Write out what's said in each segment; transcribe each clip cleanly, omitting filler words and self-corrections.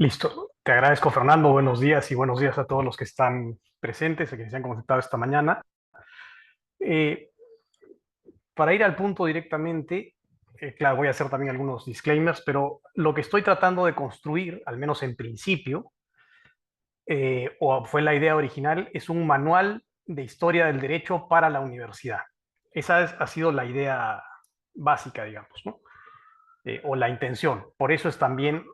Listo. Te agradezco, Fernando. Buenos días y buenos días a todos los que están presentes y que se han conectado esta mañana. Eh, para ir al punto directamente, claro, voy a hacer también algunos disclaimers, pero lo que estoy tratando de construir, al menos en principio, o fue la idea original, es un manual de historia del derecho para la universidad. Ha sido la idea básica, digamos, ¿no? O la intención. Por eso es también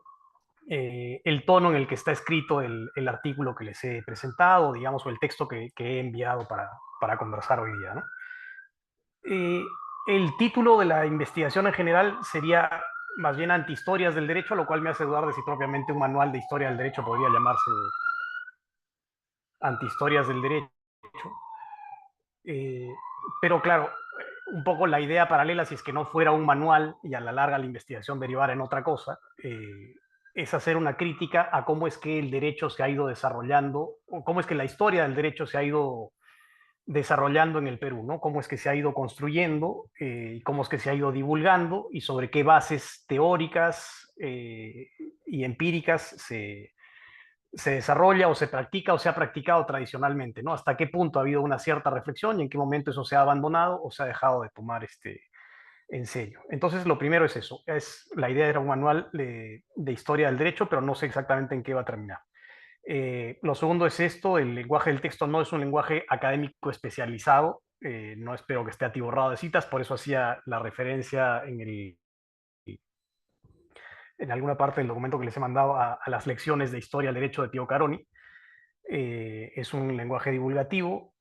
el tono en el que está escrito el artículo que les he presentado, digamos, o el texto que he enviado para conversar hoy día, ¿no? Eh, el título de la investigación en general sería más bien Antihistorias del Derecho, lo cual me hace dudar de si propiamente un manual de historia del derecho podría llamarse Antihistorias del Derecho. Eh, pero claro, un poco la idea paralela, si es que no fuera un manual y a la larga la investigación derivara en otra cosa, es hacer una crítica a cómo es que el derecho se ha ido desarrollando, o cómo es que la historia del derecho se ha ido desarrollando en el Perú, ¿no? Cómo es que se ha ido construyendo, cómo es que se ha ido divulgando y sobre qué bases teóricas y empíricas se desarrolla o se practica o se ha practicado tradicionalmente, ¿no? Hasta qué punto ha habido una cierta reflexión y en qué momento eso se ha abandonado o se ha dejado de tomar en serio. Entonces, lo primero es eso. La idea era un manual de historia del derecho, pero no sé exactamente en qué va a terminar. Lo segundo es esto, el lenguaje del texto no es un lenguaje académico especializado, no espero que esté atiborrado de citas, por eso hacía la referencia en alguna parte del documento que les he mandado a las lecciones de historia del derecho de Pío Caroni. Es un lenguaje divulgativo.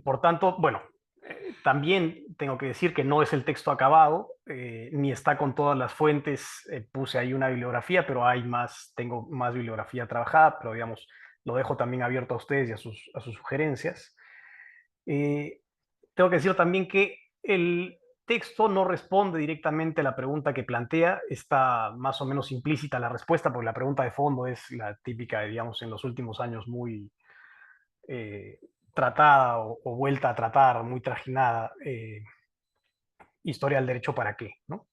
Por tanto, bueno, también tengo que decir que no es el texto acabado, ni está con todas las fuentes. Puse ahí una bibliografía, pero tengo más bibliografía trabajada, pero digamos, lo dejo también abierto a ustedes y a sus sugerencias. Eh, Tengo que decir también que el texto no responde directamente a la pregunta que plantea, está más o menos implícita la respuesta, porque la pregunta de fondo es la típica, digamos, en los últimos años muy eh, tratada o vuelta a tratar, muy trajinada, historia del derecho para qué, ¿no?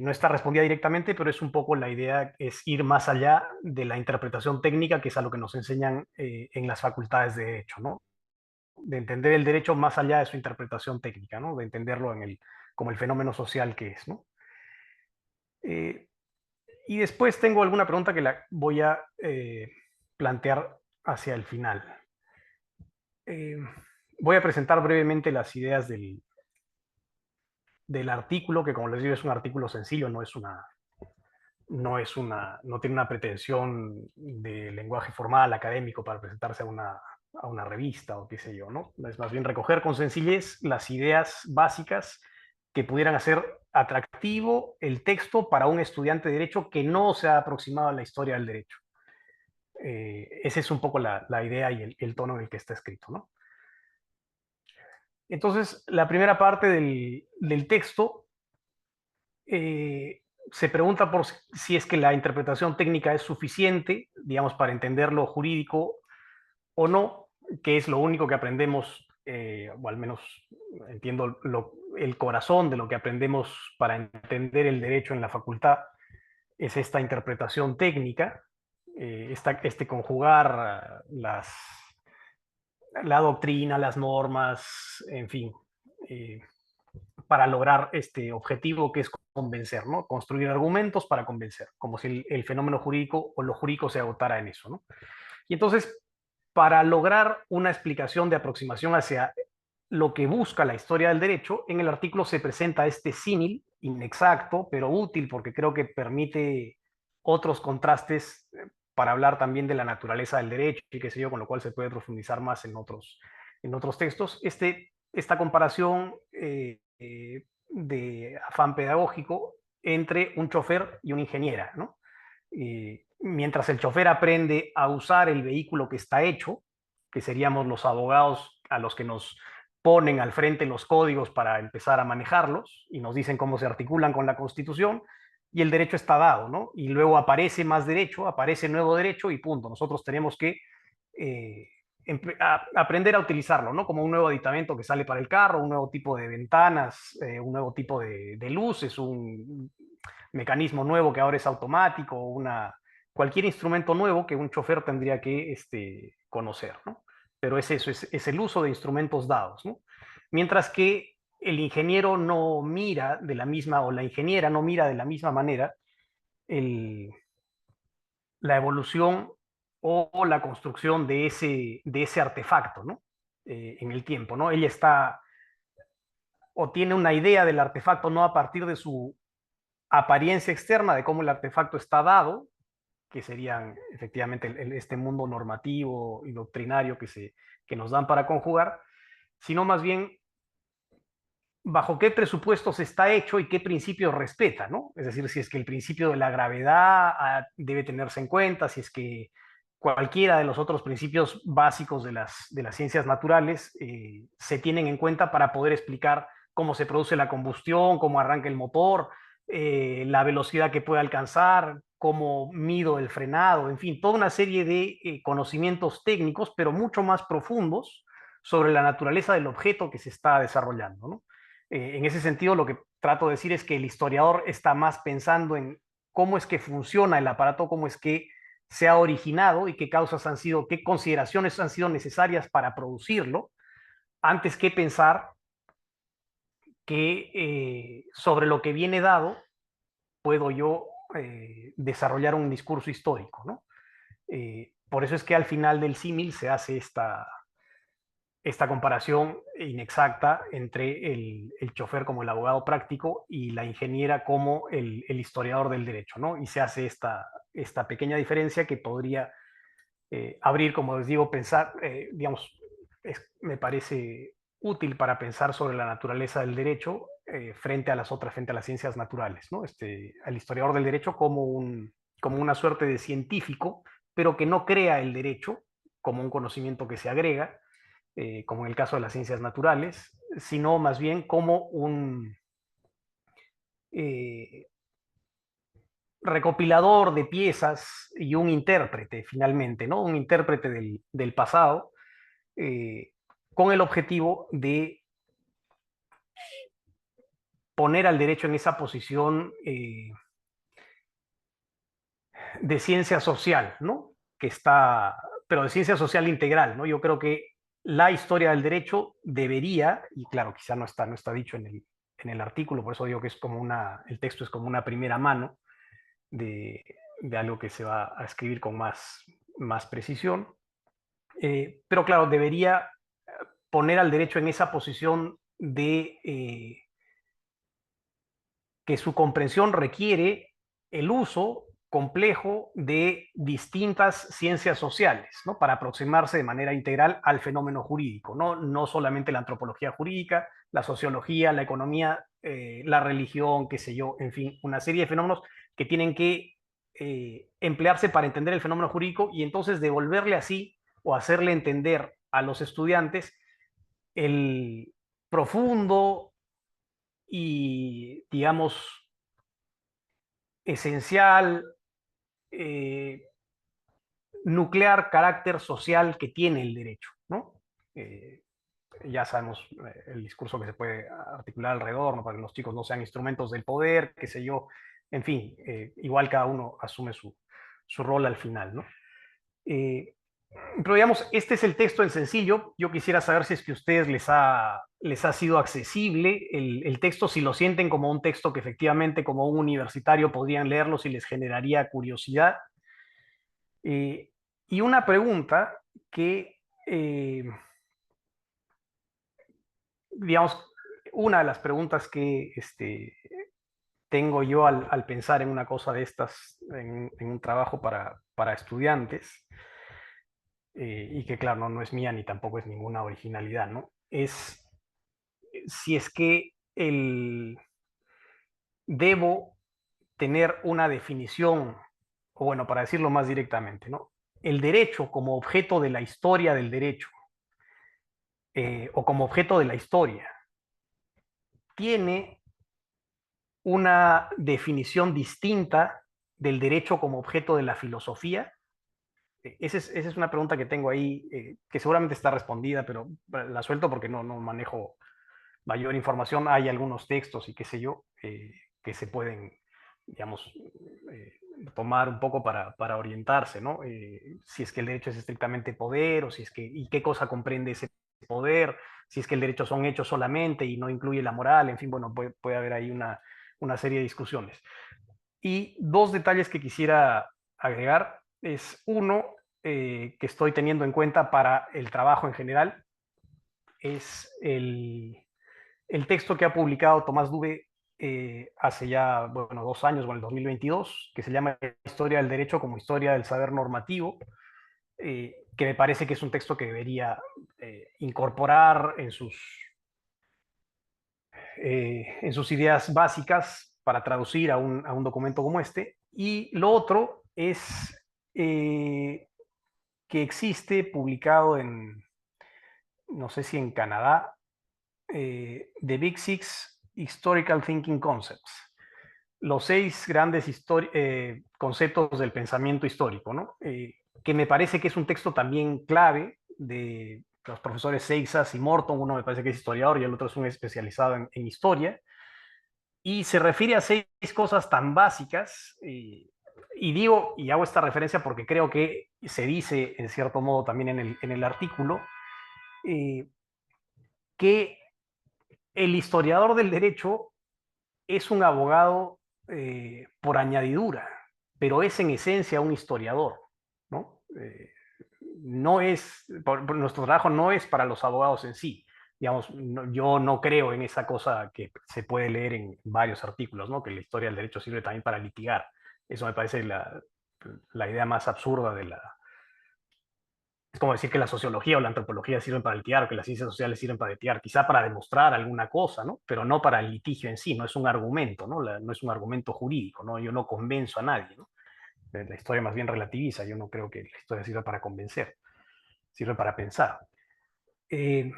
No está respondida directamente, pero es un poco la idea, es ir más allá de la interpretación técnica, que es a lo que nos enseñan en las facultades de derecho, ¿no? De entender el derecho más allá de su interpretación técnica, ¿no? De entenderlo como el fenómeno social que es, ¿no? Eh, y después tengo alguna pregunta que la voy a plantear hacia el final. Eh, Voy a presentar brevemente las ideas del artículo, que como les digo es un artículo sencillo, no tiene una pretensión de lenguaje formal, académico, para presentarse a una revista o qué sé yo, ¿no? Es más bien recoger con sencillez las ideas básicas que pudieran hacer atractivo el texto para un estudiante de derecho que no se ha aproximado a la historia del derecho. Esa es un poco la idea y el tono en el que está escrito, ¿no? Entonces, la primera parte del texto se pregunta por si es que la interpretación técnica es suficiente, digamos, para entender lo jurídico o no, que es lo único que aprendemos, o al menos entiendo el corazón de lo que aprendemos para entender el derecho en la facultad, es esta interpretación técnica, este conjugar la doctrina, las normas, en fin, eh, para lograr este objetivo que es convencer, ¿no? Construir argumentos para convencer, como si el fenómeno jurídico o lo jurídico se agotara en eso, ¿no? Y entonces, para lograr una explicación de aproximación hacia lo que busca la historia del derecho, en el artículo se presenta este símil inexacto, pero útil porque creo que permite otros contrastes para hablar también de la naturaleza del derecho y qué sé yo, con lo cual se puede profundizar más en otros textos. Esta comparación de afán pedagógico entre un chofer y una ingeniera, ¿no? Mientras el chofer aprende a usar el vehículo que está hecho, que seríamos los abogados a los que nos ponen al frente los códigos para empezar a manejarlos y nos dicen cómo se articulan con la Constitución, y el derecho está dado, ¿no? Y luego aparece más derecho, aparece nuevo derecho y punto. Nosotros tenemos que eh, aprender a utilizarlo, ¿no? Como un nuevo aditamento que sale para el carro, un nuevo tipo de ventanas, un nuevo tipo de luces, mecanismo nuevo que ahora es automático, cualquier instrumento nuevo que un chofer tendría que conocer, ¿no? Pero es eso, es el uso de instrumentos dados, ¿no? Mientras que el ingeniero no mira de la misma, o la ingeniera no mira de la misma manera el, la evolución o la construcción de ese artefacto, ¿no? En el tiempo, ¿no? Ella está o tiene una idea del artefacto no a partir de su apariencia externa, de cómo el artefacto está dado, que serían efectivamente este mundo normativo y doctrinario que nos dan para conjugar, sino más bien bajo qué presupuestos está hecho y qué principios respeta, ¿no? Es decir, si es que el principio de la gravedad debe tenerse en cuenta, si es que cualquiera de los otros principios básicos de las ciencias naturales se tienen en cuenta para poder explicar cómo se produce la combustión, cómo arranca el motor, la velocidad que puede alcanzar, cómo mido el frenado, en fin, toda una serie de conocimientos técnicos, pero mucho más profundos sobre la naturaleza del objeto que se está desarrollando, ¿no? En ese sentido, lo que trato de decir es que el historiador está más pensando en cómo es que funciona el aparato, cómo es que se ha originado y qué causas han sido, qué consideraciones han sido necesarias para producirlo, antes que pensar que sobre lo que viene dado puedo yo desarrollar un discurso histórico, ¿no? Por eso es que al final del símil se hace esta comparación inexacta entre el chofer como el abogado práctico y la ingeniera como el historiador del derecho, ¿no? Y se hace esta pequeña diferencia que podría abrir, como les digo, pensar, digamos, me parece útil para pensar sobre la naturaleza del derecho frente a las otras, frente a las ciencias naturales, ¿no? Al historiador del derecho como una suerte de científico, pero que no crea el derecho como un conocimiento que se agrega, como en el caso de las ciencias naturales, sino más bien como un eh, recopilador de piezas y un intérprete, finalmente, ¿no? Un intérprete del pasado, eh, con el objetivo de poner al derecho en esa posición de ciencia social, ¿no? Que está, pero de ciencia social integral, ¿no? Yo creo que la historia del derecho debería, y claro, quizá no está dicho en el artículo, por eso digo que es como el texto es como una primera mano de, de algo que se va a escribir con más precisión, pero claro, debería poner al derecho en esa posición de que su comprensión requiere el uso complejo de distintas ciencias sociales, ¿no? Para aproximarse de manera integral al fenómeno jurídico, ¿no? No solamente la antropología jurídica, la sociología, la economía, la religión, qué sé yo, en fin, una serie de fenómenos que tienen que emplearse para entender el fenómeno jurídico y entonces devolverle así o hacerle entender a los estudiantes el profundo y, digamos, esencial, eh, nuclear carácter social que tiene el derecho, ¿no? Eh, ya sabemos el discurso que se puede articular alrededor, ¿no? Para que los chicos no sean instrumentos del poder, qué sé yo, en fin, igual cada uno asume su rol al final, ¿no? Eh, pero digamos, este es el texto en sencillo. Yo quisiera saber si es que a ustedes les ha sido accesible el texto, si lo sienten como un texto que efectivamente como un universitario podrían leerlo, si les generaría curiosidad. Eh, y una pregunta que, digamos, una de las preguntas que tengo yo al pensar en una cosa de estas, en un trabajo para estudiantes, y que claro, no es mía ni tampoco es ninguna originalidad, ¿no? Es si es que debo tener una definición, o bueno, para decirlo más directamente, ¿no? El derecho como objeto de la historia del derecho, o como objeto de la historia, tiene una definición distinta del derecho como objeto de la filosofía. Esa es una pregunta que tengo ahí, que seguramente está respondida, pero la suelto porque no manejo mayor información. Hay algunos textos y qué sé yo, que se pueden digamos, tomar un poco para orientarse, ¿no? Si es que el derecho es estrictamente poder, o si es que, y qué cosa comprende ese poder, si es que el derecho son hechos solamente y no incluye la moral, en fin, bueno, puede haber ahí una serie de discusiones. Y dos detalles que quisiera agregar es uno, que estoy teniendo en cuenta para el trabajo en general, es el texto que ha publicado Tomás Dube hace ya, bueno, 2 años, bueno, el 2022, que se llama Historia del Derecho como Historia del Saber Normativo, que me parece que es un texto que debería incorporar en sus ideas básicas para traducir a un documento como este. Y lo otro es eh, que existe publicado en, no sé si en Canadá, The Big Six Historical Thinking Concepts, los 6 grandes conceptos del pensamiento histórico, ¿no? Que me parece que es un texto también clave de los profesores Seixas y Morton. Uno me parece que es historiador y el otro es un especializado en historia, y se refiere a 6 cosas tan básicas, y digo, y hago esta referencia porque creo que se dice en cierto modo también en el artículo, eh, que el historiador del derecho es un abogado por añadidura, pero es en esencia un historiador, ¿no? No es, nuestro trabajo no es para los abogados en sí. Digamos, yo no creo en esa cosa que se puede leer en varios artículos, ¿no? Que la historia del derecho sirve también para litigar. Eso me parece la idea más absurda de la... Es como decir que la sociología o la antropología sirven para litigar, o que las ciencias sociales sirven para litigar, quizá para demostrar alguna cosa, ¿no? Pero no para el litigio en sí, no es un argumento, ¿no? No es un argumento jurídico, ¿no? Yo no convenzo a nadie, ¿no? La historia más bien relativiza, yo no creo que la historia sirva para convencer, sirve para pensar. Eh,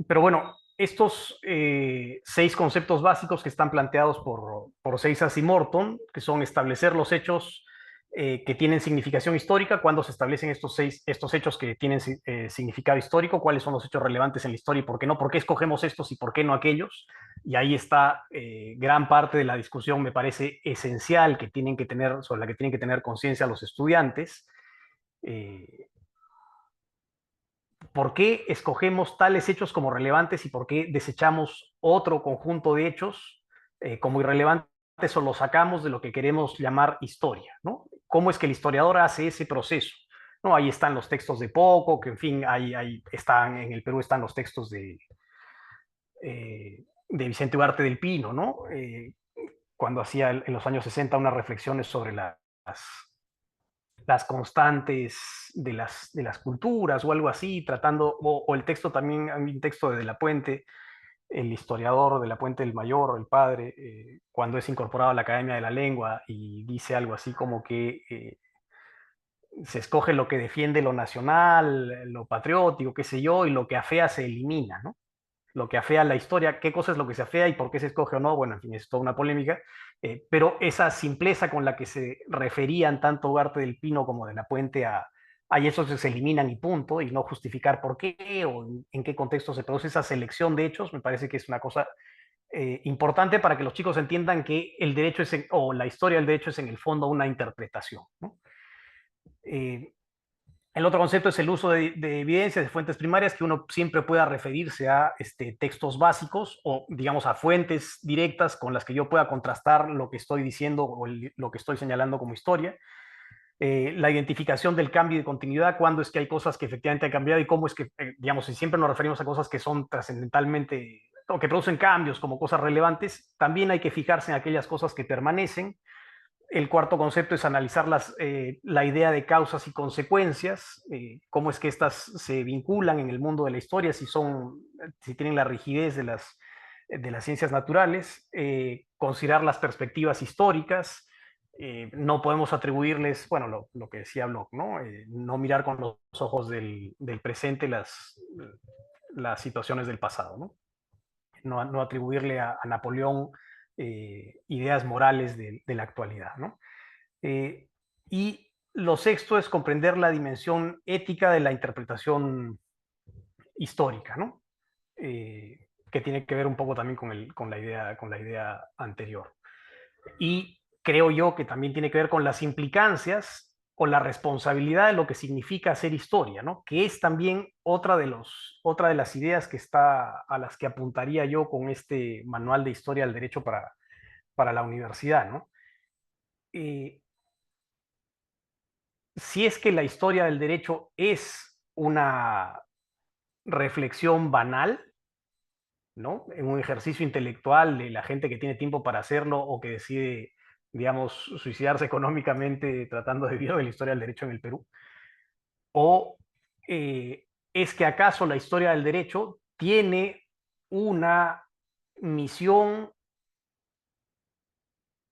pero bueno, estos 6 conceptos básicos que están planteados por Seixas y Morton, que son establecer los hechos que tienen significación histórica, cuando se establecen estos hechos que tienen significado histórico, cuáles son los hechos relevantes en la historia y por qué no, por qué escogemos estos y por qué no aquellos. Y ahí está gran parte de la discusión, me parece esencial, que tienen que tener, sobre la que tienen que tener conciencia los estudiantes. Eh, ¿Por qué escogemos tales hechos como relevantes y por qué desechamos otro conjunto de hechos como irrelevantes, o los sacamos de lo que queremos llamar historia, ¿no? ¿Cómo es que el historiador hace ese proceso? ¿No? Ahí están los textos de Poco, que en fin, ahí están, en el Perú están los textos de Vicente Ugarte del Pino, ¿no? Cuando hacía en los años 60 unas reflexiones sobre las constantes de las culturas o algo así, tratando, o el texto también, hay un texto de la Puente, el historiador de la Puente, el mayor, el padre, cuando es incorporado a la Academia de la Lengua, y dice algo así como que se escoge lo que defiende lo nacional, lo patriótico, qué sé yo, y lo que afea se elimina, ¿no? Lo que afea la historia, qué cosa es lo que se afea y por qué se escoge o no, bueno, en fin, es toda una polémica, pero esa simpleza con la que se referían tanto Ugarte del Pino como de la Puente a esos que se eliminan y punto, y no justificar por qué o en qué contexto se produce esa selección de hechos, me parece que es una cosa importante para que los chicos entiendan que el derecho o la historia del derecho es en el fondo una interpretación, ¿no? Eh, el otro concepto es el uso de evidencias, de fuentes primarias, que uno siempre pueda referirse a textos básicos o, digamos, a fuentes directas con las que yo pueda contrastar lo que estoy diciendo o lo que estoy señalando como historia. La identificación del cambio de continuidad, cuándo es que hay cosas que efectivamente han cambiado y cómo es que, digamos, si siempre nos referimos a cosas que son trascendentalmente o que producen cambios como cosas relevantes, también hay que fijarse en aquellas cosas que permanecen. El cuarto concepto es analizar la idea de causas y consecuencias, cómo es que estas se vinculan en el mundo de la historia, si tienen la rigidez de las ciencias naturales, considerar las perspectivas históricas. No podemos atribuirles, bueno, lo que decía Bloch, ¿no? No mirar con los ojos del presente las situaciones del pasado, ¿no? No atribuirle a Napoleón ideas morales de la actualidad, ¿no? Eh, y lo sexto es comprender la dimensión ética de la interpretación histórica, ¿no? Que tiene que ver un poco también con la idea anterior. Y creo yo que también tiene que ver con las implicancias o la responsabilidad de lo que significa hacer historia, ¿no? Que es también otra de las ideas a las que apuntaría yo con este manual de historia del derecho para la universidad, ¿no? Eh, si es que la historia del derecho es una reflexión banal, ¿no? En un ejercicio intelectual de la gente que tiene tiempo para hacerlo o que decide, digamos, suicidarse económicamente tratando de vivir de la historia del derecho en el Perú. ¿O es que acaso la historia del derecho tiene una misión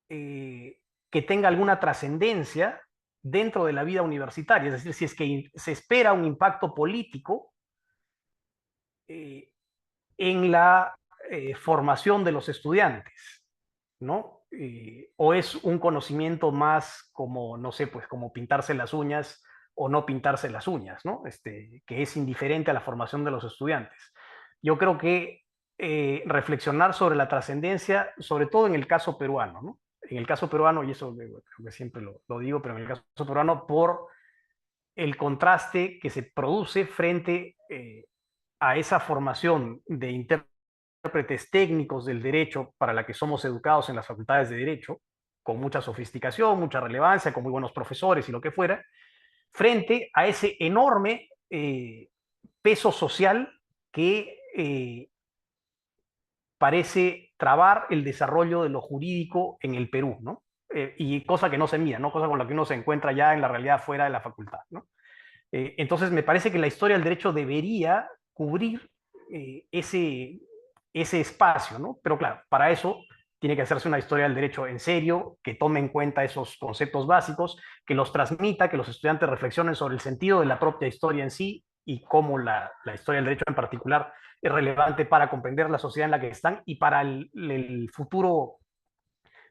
que tenga alguna trascendencia dentro de la vida universitaria? Es decir, si es que se espera un impacto político eh, en la formación de los estudiantes, ¿no? O es un conocimiento más como, no sé, pues como pintarse las uñas o no pintarse las uñas, ¿no? Que es indiferente a la formación de los estudiantes. Yo creo que reflexionar sobre la trascendencia, sobre todo en el caso peruano, ¿no? En el caso peruano, y eso creo que siempre lo digo, pero en el caso peruano, por el contraste que se produce frente a esa formación de intérpretes técnicos del derecho para la que somos educados en las facultades de derecho, con mucha sofisticación, mucha relevancia, con muy buenos profesores y lo que fuera, frente a ese enorme peso social que parece trabar el desarrollo de lo jurídico en el Perú, ¿no? Y cosa que no se mira, ¿no? Cosa con la que uno se encuentra ya en la realidad fuera de la facultad, ¿no? Entonces, me parece que la historia del derecho debería cubrir ese espacio, ¿no? Pero claro, para eso tiene que hacerse una historia del derecho en serio, que tome en cuenta esos conceptos básicos, que los transmita, que los estudiantes reflexionen sobre el sentido de la propia historia en sí y cómo la historia del derecho en particular es relevante para comprender la sociedad en la que están y para el futuro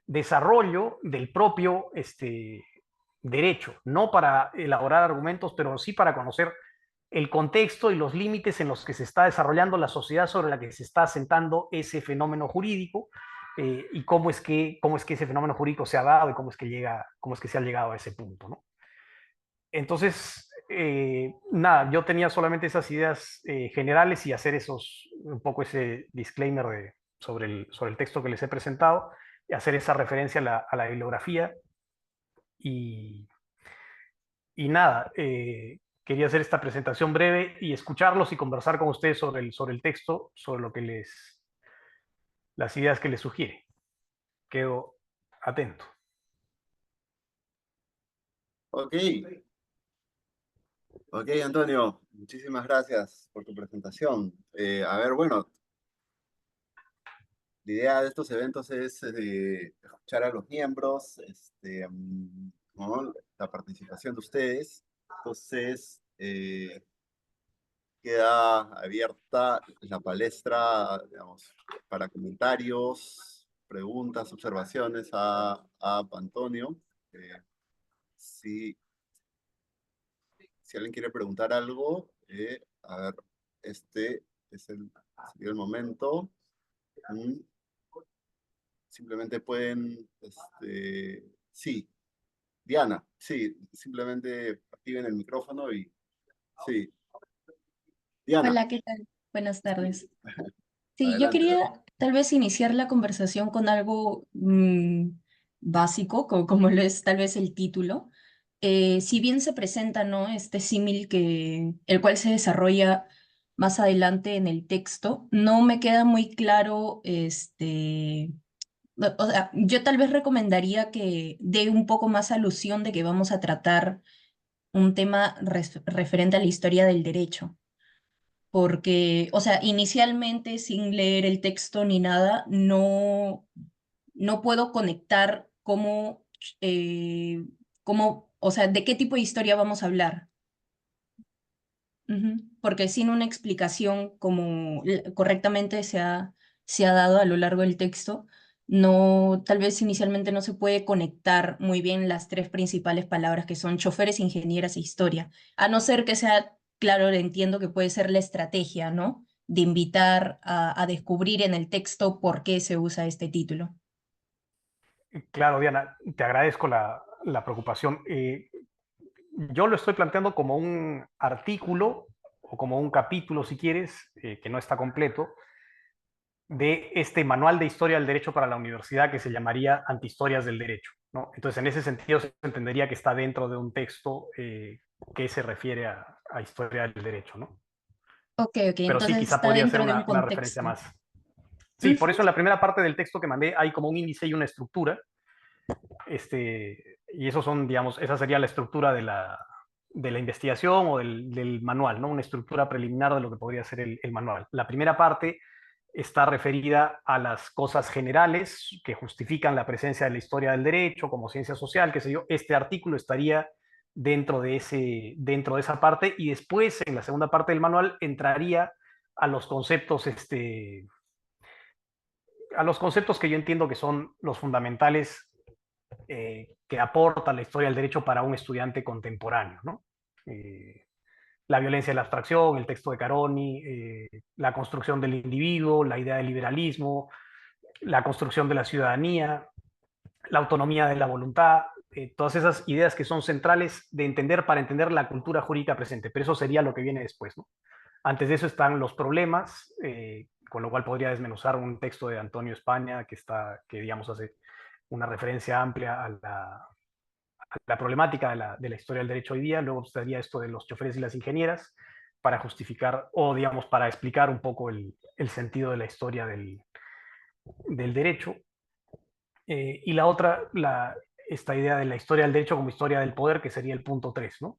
desarrollo del propio derecho, no para elaborar argumentos, pero sí para conocer el contexto y los límites en los que se está desarrollando la sociedad sobre la que se está asentando ese fenómeno jurídico y cómo es que ese fenómeno jurídico se ha dado y cómo es que se ha llegado a ese punto, ¿no? Entonces, nada, yo tenía solamente esas ideas generales y hacer un poco ese disclaimer sobre el texto que les he presentado, y hacer esa referencia a la bibliografía y, y nada, quería hacer esta presentación breve y escucharlos y conversar con ustedes sobre el texto, sobre las ideas que les sugiere. Quedo atento. Ok, ok, Antonio, muchísimas gracias por tu presentación. A ver, bueno, la idea de estos eventos es escuchar a los miembros, ¿no? La participación de ustedes. Entonces, queda abierta la palestra, digamos, para comentarios, preguntas, observaciones a Antonio. Eh, si Si alguien quiere preguntar algo, a ver, este sería el momento. Mm, Simplemente pueden, sí, Diana, sí, simplemente activen el micrófono y sí, Diana, Hola, ¿qué tal? Buenas tardes. Sí, yo adelante. quería tal vez iniciar la conversación con algo básico, como lo es tal vez el título. Si bien se presenta, ¿no? Este símil el cual se desarrolla más adelante en el texto, no me queda muy claro, o sea, yo tal vez recomendaría que dé un poco más alusión de que vamos a tratar un tema referente a la historia del derecho porque, o sea, inicialmente sin leer el texto ni nada, no puedo conectar o sea, de qué tipo de historia vamos a hablar. Ujú. Porque sin una explicación como correctamente se ha dado a lo largo del texto, no, tal vez inicialmente no se puede conectar muy bien las tres principales palabras que son choferes, ingenieras e historia. A no ser que sea, claro, entiendo que puede ser la estrategia, ¿no? De invitar a descubrir en el texto por qué se usa este título. Claro, Diana, te agradezco la preocupación. Yo lo estoy planteando como un artículo o como un capítulo, si quieres, que no está completo, de este manual de historia del derecho para la universidad que se llamaría Antihistorias del Derecho, ¿no? Entonces, en ese sentido, se entendería que está dentro de un texto que se refiere a historia del derecho, ¿no? Ok, ok, Pero sí, entonces quizá está podría ser dentro de un una referencia contexto. más. Sí, por Ujú. eso en la primera parte del texto que mandé hay como un índice y una estructura, y eso son, digamos, esa sería la estructura de la investigación o del manual, ¿no? Una estructura preliminar de lo que podría ser el manual. La primera parte está referida a las cosas generales que justifican la presencia de la historia del derecho como ciencia social, qué sé yo. Este artículo estaría dentro de esa parte y después, en la segunda parte del manual, entraría a los conceptos, a los conceptos que yo entiendo que son los fundamentales que aporta la historia del derecho para un estudiante contemporáneo, ¿no? La violencia de la abstracción, el texto de Caroni, la construcción del individuo, la idea del liberalismo, la construcción de la ciudadanía, la autonomía de la voluntad, todas esas ideas que son centrales de entender para entender la cultura jurídica presente, pero eso sería lo que viene después, ¿no? Antes de eso están los problemas, con lo cual podría desmenuzar un texto de Antonio España que digamos hace una referencia amplia a la problemática de la historia del derecho hoy día. Luego estaría esto de los choferes y las ingenieras para justificar o, digamos, para explicar un poco el sentido de la historia del derecho. Y la otra, esta idea de la historia del derecho como historia del poder, que sería el punto 3, ¿no?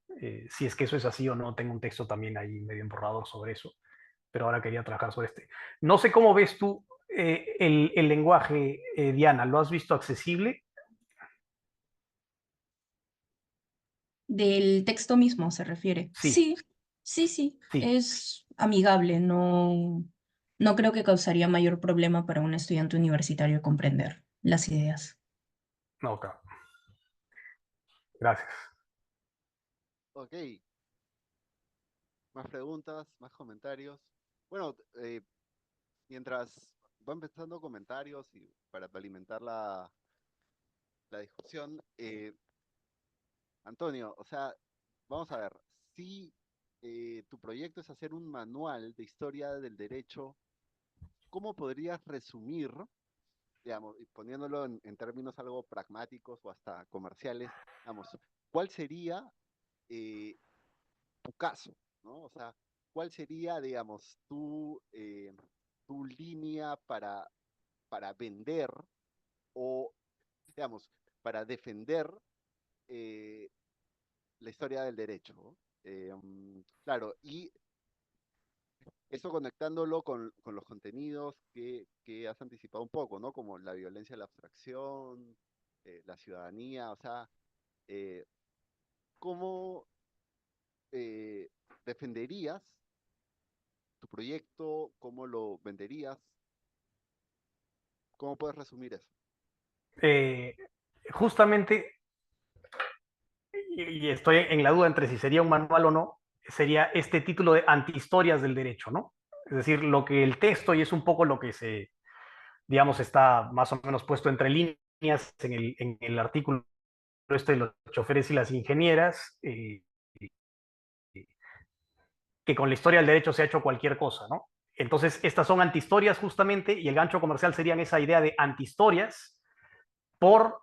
Si es que eso es así o no, tengo un texto también ahí medio emborrador sobre eso, pero ahora quería trabajar sobre este. No sé cómo ves tú el lenguaje, Diana, ¿lo has visto accesible? Del texto mismo se refiere. Sí, Sí, sí, sí, sí. es amigable, no, no creo que causaría mayor problema para un estudiante universitario comprender las ideas. No, claro. Gracias. Ok, más preguntas, más comentarios. Bueno, mientras va empezando comentarios y para alimentar la discusión, Antonio, o sea, vamos a ver, si tu proyecto es hacer un manual de historia del derecho, ¿cómo podrías resumir, digamos, y poniéndolo en términos algo pragmáticos o hasta comerciales, digamos, cuál sería eh, tu caso, ¿no? O sea, ¿cuál sería, digamos, tu línea para vender o, digamos, para defender eh, la historia del derecho, ¿no? Claro, y eso conectándolo con los contenidos que has anticipado un poco, ¿no? Como la violencia, la abstracción, la ciudadanía, o sea, eh, ¿cómo eh, defenderías tu proyecto? ¿Cómo lo venderías? ¿Cómo puedes resumir eso? Eh, Justamente, y estoy en la duda entre si sería un manual o no, sería este título de Antihistorias del Derecho, ¿no? Es decir, lo que el texto, y es un poco lo que digamos, está más o menos puesto entre líneas en el artículo este de los choferes y las ingenieras, que con la historia del derecho se ha hecho cualquier cosa, ¿no? Entonces, estas son antihistorias justamente, y el gancho comercial serían esa idea de antihistorias por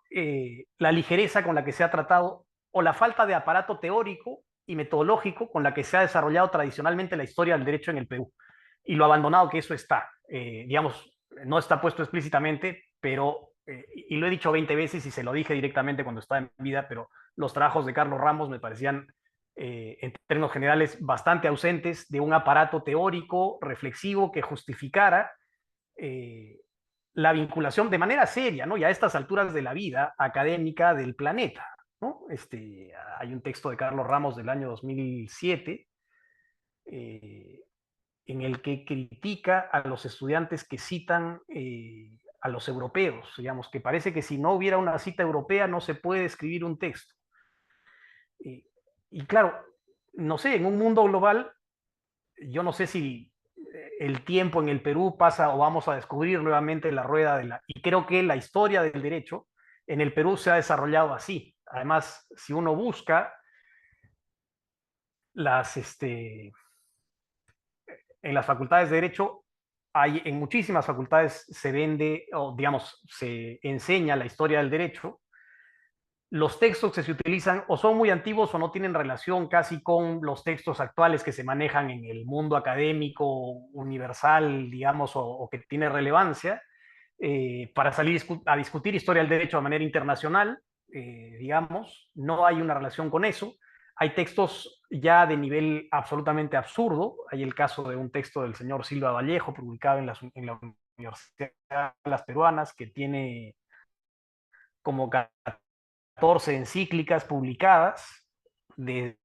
la ligereza con la que se ha tratado o la falta de aparato teórico y metodológico con la que se ha desarrollado tradicionalmente la historia del derecho en el Perú y lo abandonado que eso está. Digamos, no está puesto explícitamente, pero, y lo he dicho 20 veces y se lo dije directamente cuando estaba en vida, pero los trabajos de Carlos Ramos me parecían, en términos generales, bastante ausentes de un aparato teórico reflexivo que justificara eh, la vinculación de manera seria, ¿no? Y a estas alturas de la vida académica del planeta, ¿no? Hay un texto de Carlos Ramos del año 2007 eh, en el que critica a los estudiantes que citan a los europeos, digamos, que parece que si no hubiera una cita europea no se puede escribir un texto. Eh, y claro, no sé, en un mundo global, yo no sé si el tiempo en el Perú pasa o vamos a descubrir nuevamente la rueda y creo que la historia del derecho en el Perú se ha desarrollado así. Además, si uno busca las, en las facultades de Derecho, hay, en muchísimas facultades se vende, o digamos, se enseña la historia del derecho. Los textos que se utilizan o son muy antiguos o no tienen relación casi con los textos actuales que se manejan en el mundo académico universal, digamos, o que tiene relevancia, para salir a discutir historia del derecho de manera internacional, digamos, no hay una relación con eso. Hay textos ya de nivel absolutamente absurdo. Hay el caso de un texto del señor Silva Vallejo, publicado en la Universidad de las Peruanas, que tiene como 14 encíclicas publicadas de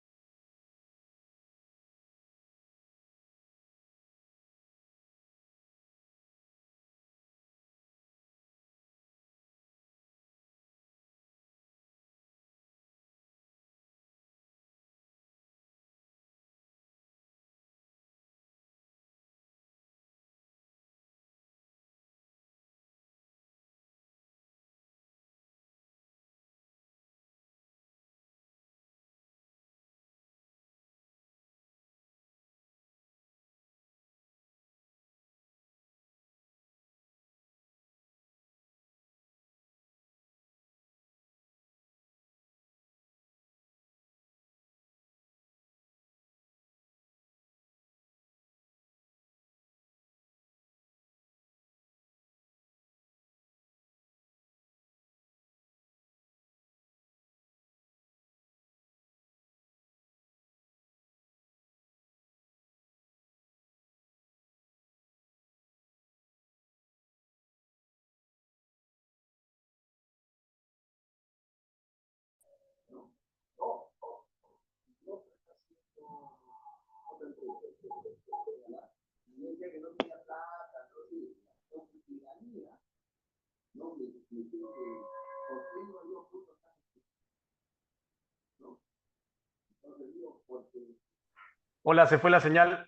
Hola, se fue la señal.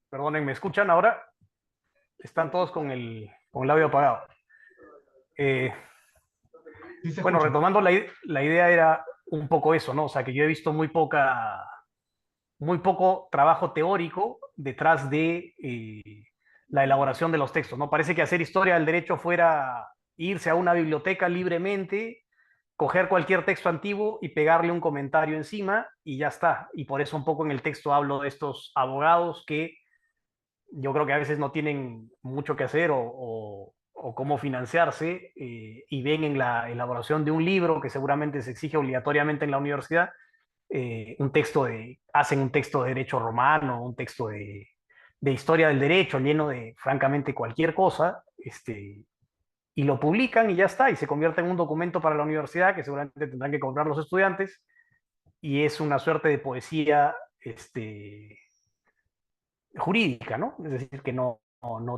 Perdonen, ¿me escuchan ahora? Están todos con el audio apagado. Eh, Sí se bueno, escucha. retomando la idea era un poco eso, ¿no? O sea, que yo he visto muy poco trabajo teórico detrás de la elaboración de los textos, ¿no? Parece que hacer historia del derecho fuera irse a una biblioteca libremente, coger cualquier texto antiguo y pegarle un comentario encima y ya está. Y por eso un poco en el texto hablo de estos abogados que yo creo que a veces no tienen mucho que hacer o cómo financiarse, y ven en la elaboración de un libro que seguramente se exige obligatoriamente en la universidad, hacen un texto de derecho romano, un texto de historia del derecho lleno de francamente cualquier cosa, y lo publican y ya está, y se convierte en un documento para la universidad que seguramente tendrán que comprar los estudiantes, y es una suerte de poesía jurídica, ¿no? Es decir, que no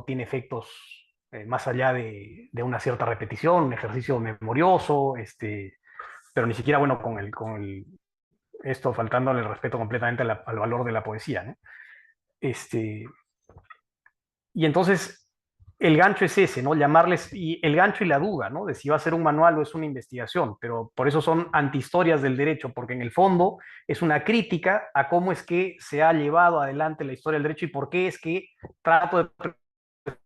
tiene efectos más allá de una cierta repetición, un ejercicio memorioso, pero ni siquiera, bueno, esto faltándole el respeto completamente al valor de la poesía, ¿no? Este, y entonces el gancho es ese, ¿no? Llamarles, y el gancho y la duda, ¿no? De si va a ser un manual o es una investigación, pero por eso son antihistorias del derecho, porque en el fondo es una crítica a cómo es que se ha llevado adelante la historia del derecho y por qué es que trato de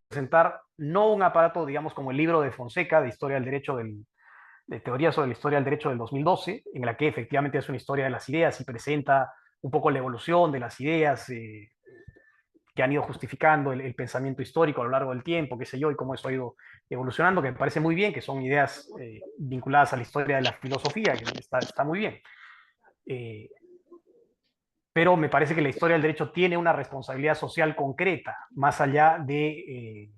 presentar no un aparato, digamos, como el libro de Fonseca de historia del derecho de teoría sobre la historia del derecho del 2012, en la que efectivamente es una historia de las ideas y presenta un poco la evolución de las ideas, que han ido justificando el pensamiento histórico a lo largo del tiempo, qué sé yo, y cómo eso ha ido evolucionando, que me parece muy bien, que son ideas vinculadas a la historia de la filosofía, que está muy bien. Eh, pero me parece que la historia del derecho tiene una responsabilidad social concreta, más allá de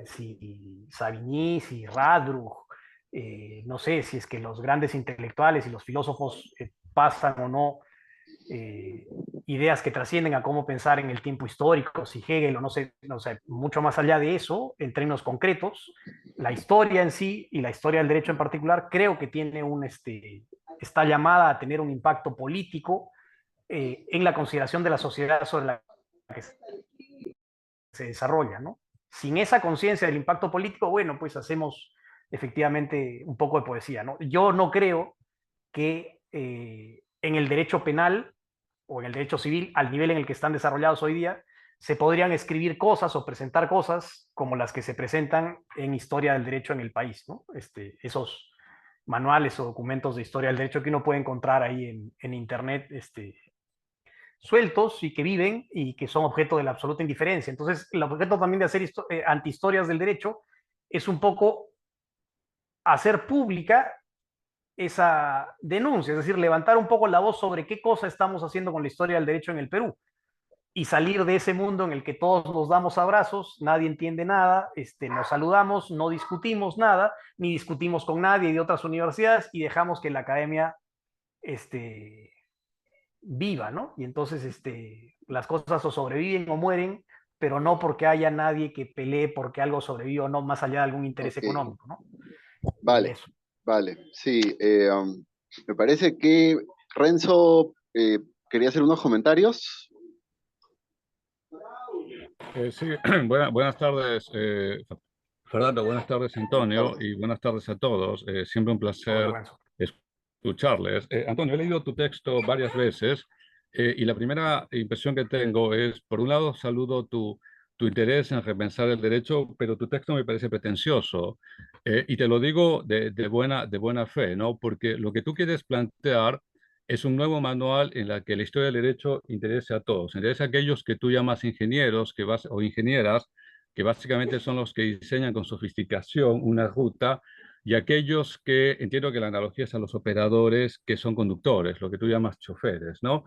si Savigny, si Radbruch, no sé si es que los grandes intelectuales y los filósofos pasan o no eh, ideas que trascienden a cómo pensar en el tiempo histórico, si Hegel o no sé, mucho más allá de eso, en términos concretos, la historia en sí y la historia del derecho en particular, creo que tiene está llamada a tener un impacto político en la consideración de la sociedad sobre la que se desarrolla, ¿no? Sin esa conciencia del impacto político, bueno, pues hacemos efectivamente un poco de poesía, ¿no? Yo no creo que en el derecho penal o en el derecho civil, al nivel en el que están desarrollados hoy día, se podrían escribir cosas o presentar cosas como las que se presentan en historia del derecho en el país, ¿no? Esos manuales o documentos de historia del derecho que uno puede encontrar ahí en internet, sueltos y que viven y que son objeto de la absoluta indiferencia. Entonces, el objeto también de hacer antihistorias del derecho es un poco hacer pública esa denuncia, es decir, levantar un poco la voz sobre qué cosa estamos haciendo con la historia del derecho en el Perú y salir de ese mundo en el que todos nos damos abrazos, nadie entiende nada, nos saludamos, no discutimos nada, ni discutimos con nadie de otras universidades y dejamos que la academia viva, ¿no? Y entonces las cosas o sobreviven o mueren, pero no porque haya nadie que pelee porque algo sobrevive o no, más allá de algún interés Ok, económico, ¿no? Y vale, eso. vale. Sí, me parece que Renzo quería hacer unos comentarios. Sí, buenas tardes, Fernando, buenas tardes, Antonio, Tarde. y buenas tardes a todos. Siempre un Hola, placer Lorenzo. escucharles. Antonio, he leído tu texto varias veces y la primera impresión que tengo es, por un lado, saludo tu interés en repensar el derecho, pero tu texto me parece pretencioso. Y te lo digo de buena fe, ¿no? Porque lo que tú quieres plantear es un nuevo manual en la que la historia del derecho interese a todos, interese a aquellos que tú llamas ingenieros o ingenieras, que básicamente son los que diseñan con sofisticación una ruta, y aquellos que, entiendo que la analogía es a los operadores que son conductores, lo que tú llamas choferes, ¿no?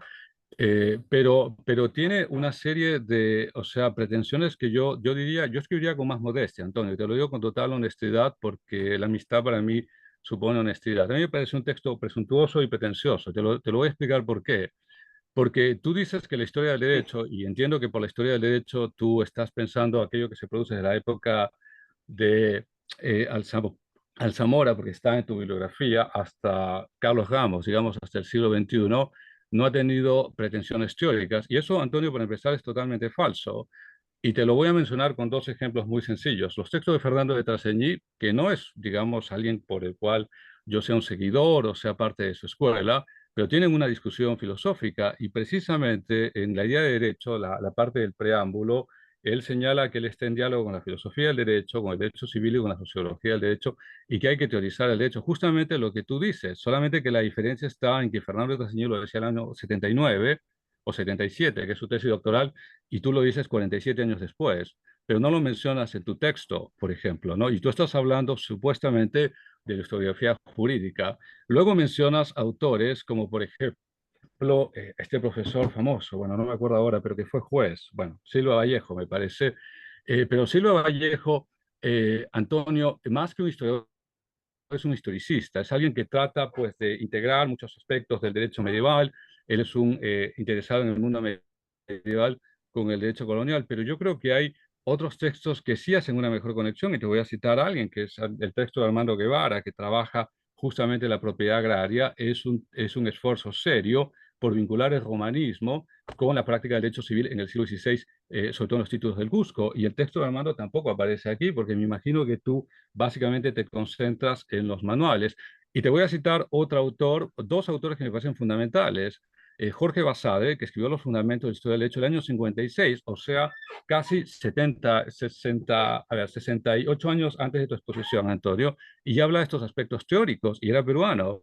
Pero tiene una serie de, o sea, pretensiones que yo diría, yo escribiría con más modestia, Antonio, y te lo digo con total honestidad, porque la amistad para mí supone honestidad. A mí me parece un texto presuntuoso y pretencioso. Te lo voy a explicar por qué. Porque tú dices que la historia del Sí, derecho, y entiendo que por la historia del derecho tú estás pensando aquello que se produce desde la época de Alzamora, porque está en tu bibliografía, hasta Carlos Ramos, digamos, hasta el siglo XXI, no ha tenido pretensiones teóricas. Y eso, Antonio, para empezar, es totalmente falso. Y te lo voy a mencionar con dos ejemplos muy sencillos. Los textos de Fernando de Trasseñí, que no es, digamos, alguien por el cual yo sea un seguidor o sea parte de su escuela, pero tienen una discusión filosófica y precisamente en la idea de derecho, la parte del preámbulo, él señala que él está en diálogo con la filosofía del derecho, con el derecho civil y con la sociología del derecho y que hay que teorizar el derecho. Justamente lo que tú dices, solamente que la diferencia está en que Fernando de Trasseñí lo decía en el año 79 o 77, que es su tesis doctoral, y tú lo dices 47 años después, pero no lo mencionas en tu texto, por ejemplo, ¿no? Y tú estás hablando supuestamente de la historiografía jurídica. Luego mencionas autores como, por ejemplo, este profesor famoso, bueno, no me acuerdo ahora, pero que fue juez, bueno, Silva Vallejo, me parece. Pero Silva Vallejo, Antonio, más que un historiador, es un historicista, es alguien que trata pues de integrar muchos aspectos del derecho medieval, él es un interesado en el mundo medieval con el derecho colonial, pero yo creo que hay otros textos que sí hacen una mejor conexión y te voy a citar a alguien, que es el texto de Armando Guevara, que trabaja justamente la propiedad agraria, es un esfuerzo serio por vincular el romanismo con la práctica del derecho civil en el siglo XVI, sobre todo en los títulos del Cusco. Y el texto de Armando tampoco aparece aquí, porque me imagino que tú básicamente te concentras en los manuales. Y te voy a citar otro autor, dos autores que me parecen fundamentales. Jorge Bassade, que escribió Los Fundamentos de la Historia del Derecho en el año 56, o sea, casi 68 años antes de tu exposición, Antonio, y ya habla de estos aspectos teóricos, y era peruano.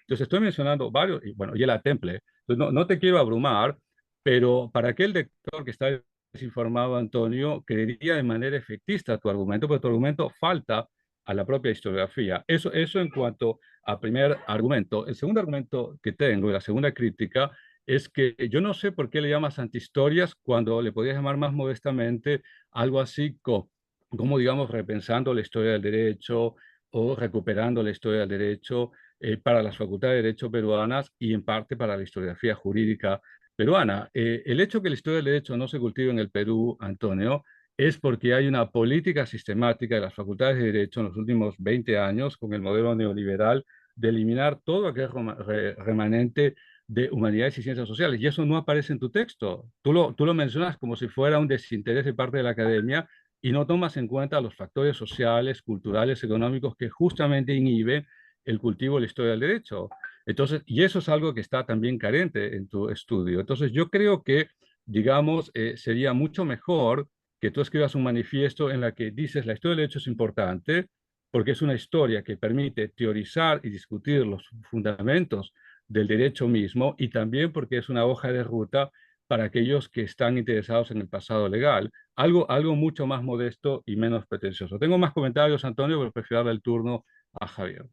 Entonces, estoy mencionando varios, y bueno, y la Temple. Entonces, no te quiero abrumar, pero para aquel lector que está desinformado, Antonio, creería de manera efectista tu argumento, porque tu argumento falta a la propia historiografía. Eso en cuanto al primer argumento. El segundo argumento que tengo, y la segunda crítica, es que yo no sé por qué le llamas antihistorias cuando le podrías llamar más modestamente algo así como digamos, repensando la historia del derecho o recuperando la historia del derecho para las facultades de derecho peruanas y en parte para la historiografía jurídica peruana. El hecho que la historia del derecho no se cultive en el Perú, Antonio, es porque hay una política sistemática de las facultades de derecho en los últimos 20 años con el modelo neoliberal de eliminar todo aquel remanente de humanidades y ciencias sociales. Y eso no aparece en tu texto. Tú lo mencionas como si fuera un desinterés de parte de la academia, y no tomas en cuenta los factores sociales, culturales, económicos que justamente inhiben el cultivo de la historia del derecho. Entonces, y eso es algo que está también carente en tu estudio. Entonces, yo creo que, digamos, sería mucho mejor que tú escribas un manifiesto en la que dices la historia del derecho es importante porque es una historia que permite teorizar y discutir los fundamentos del derecho mismo y también porque es una hoja de ruta para aquellos que están interesados en el pasado legal. Algo mucho más modesto y menos pretencioso. Tengo más comentarios, Antonio, pero prefiero darle el turno a Javier.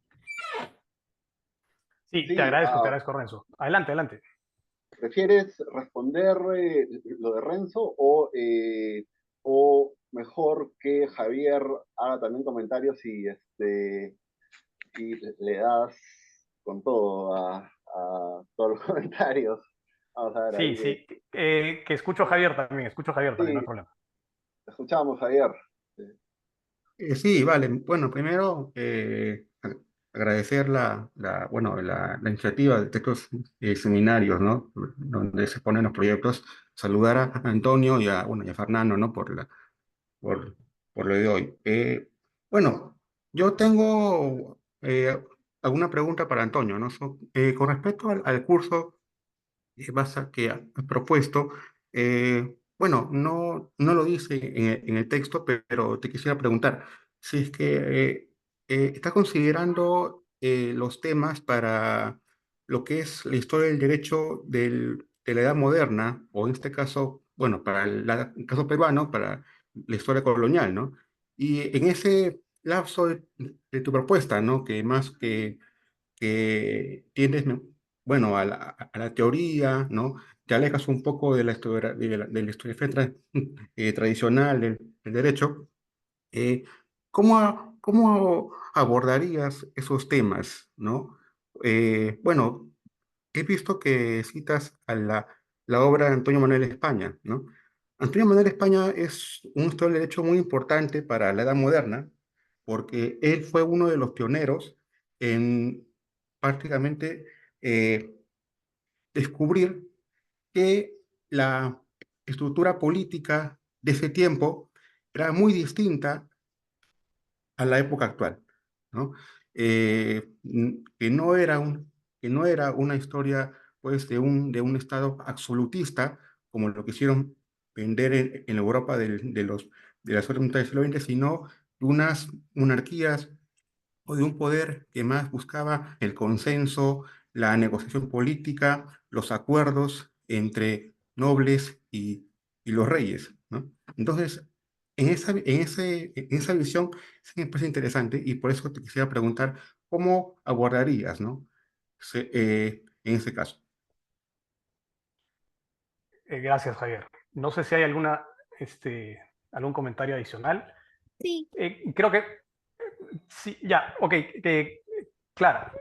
Sí, Sí, te agradezco, Renzo. Adelante, adelante. ¿prefieres responder lo de Renzo o mejor que Javier haga también comentarios y le das con todo a todos los comentarios? Vamos a ver Sí, ahí. sí, que escucho a Javier también, no hay Sí, problema. te escuchamos, Javier. Sí, vale. Bueno, primero agradecer bueno, la iniciativa de estos seminarios, ¿no? Donde se ponen los proyectos. Saludar a Antonio bueno, y a Fernando, ¿no? Por, por lo de hoy. Bueno, yo tengo alguna pregunta para Antonio, ¿no? Con respecto al curso que has propuesto, bueno, no lo dice en el texto, pero te quisiera preguntar si es que está considerando los temas para lo que es la historia del derecho de la edad moderna, o en este caso, bueno, para el caso peruano, para la historia colonial, ¿no? Y en ese lapso de tu propuesta, ¿no? Que más que tiendes, bueno, a la teoría, ¿no? Te alejas un poco de la historia, de la historia tradicional del derecho. ¿Cómo abordarías esos temas, ¿no? Bueno, he visto que citas la obra de Antonio Manuel España, ¿no? Antonio Manuel España es un historiador del derecho muy importante para la Edad Moderna, porque él fue uno de los pioneros en prácticamente eh, descubrir que la estructura política de ese tiempo era muy distinta a la época actual, ¿no? Que que no era una historia pues, de un Estado absolutista, como lo quisieron vender en Europa de la segunda mitad del siglo XX, sino de unas monarquías o de un poder que más buscaba el consenso, la negociación política, los acuerdos entre nobles y los reyes, ¿no? Entonces, en esa visión sí me parece interesante y por eso te quisiera preguntar cómo abordarías, ¿no? En ese caso. Gracias, Javier. No sé si hay algún comentario adicional. Sí, Creo que sí, ya, ok. Clara,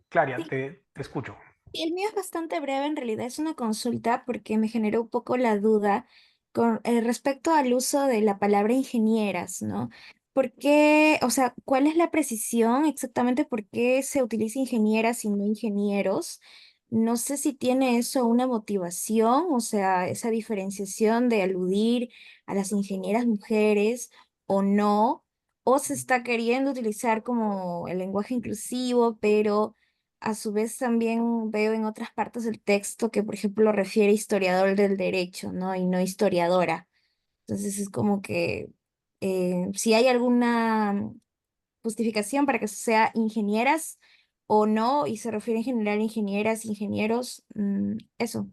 Claria, sí. te escucho. El mío es bastante breve, en realidad es una consulta porque me generó un poco la duda con respecto al uso de la palabra ingenieras, ¿no? ¿Por qué, o sea, cuál es la precisión exactamente por qué se utiliza ingenieras y no ingenieros? No sé si tiene eso una motivación, o sea, esa diferenciación de aludir a las ingenieras mujeres o no, o se está queriendo utilizar como el lenguaje inclusivo, pero a su vez también veo en otras partes del texto que, por ejemplo, refiere historiador del derecho, ¿no? Y no historiadora. Entonces es como que si hay alguna justificación para que sea ingenieras o no, y se refiere en general a ingenieras, ingenieros, eso.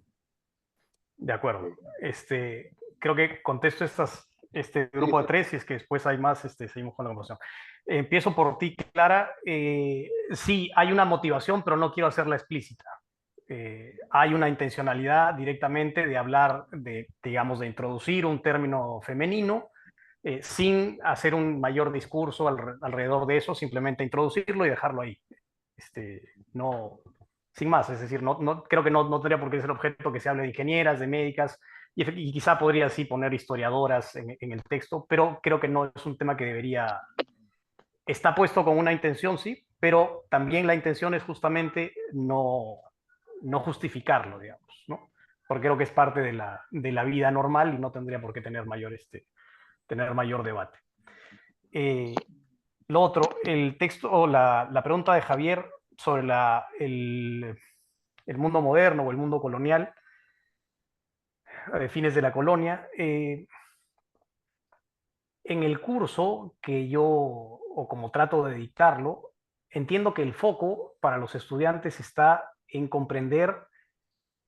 De acuerdo. Creo que contesto este Sí, grupo de tres y es que después hay más, seguimos con la conversación. Empiezo por ti, Clara. Sí, hay una motivación, pero no quiero hacerla explícita. Hay una intencionalidad directamente de hablar, digamos, de introducir un término femenino sin hacer un mayor discurso alrededor de eso, simplemente introducirlo y dejarlo ahí. No, sin más, es decir, creo que no tendría por qué ser objeto que se hable de ingenieras, de médicas, y quizá podría sí poner historiadoras en el texto, pero creo que no es un tema que está puesto con una intención, sí, pero también la intención es justamente no justificarlo, digamos, ¿no? Porque creo que es parte de la vida normal y no tendría por qué tener mayor tener mayor debate. Lo otro, el texto, o la pregunta de Javier sobre el mundo moderno o el mundo colonial, fines de la colonia. En el curso que yo, o como trato de dictarlo, entiendo que el foco para los estudiantes está en comprender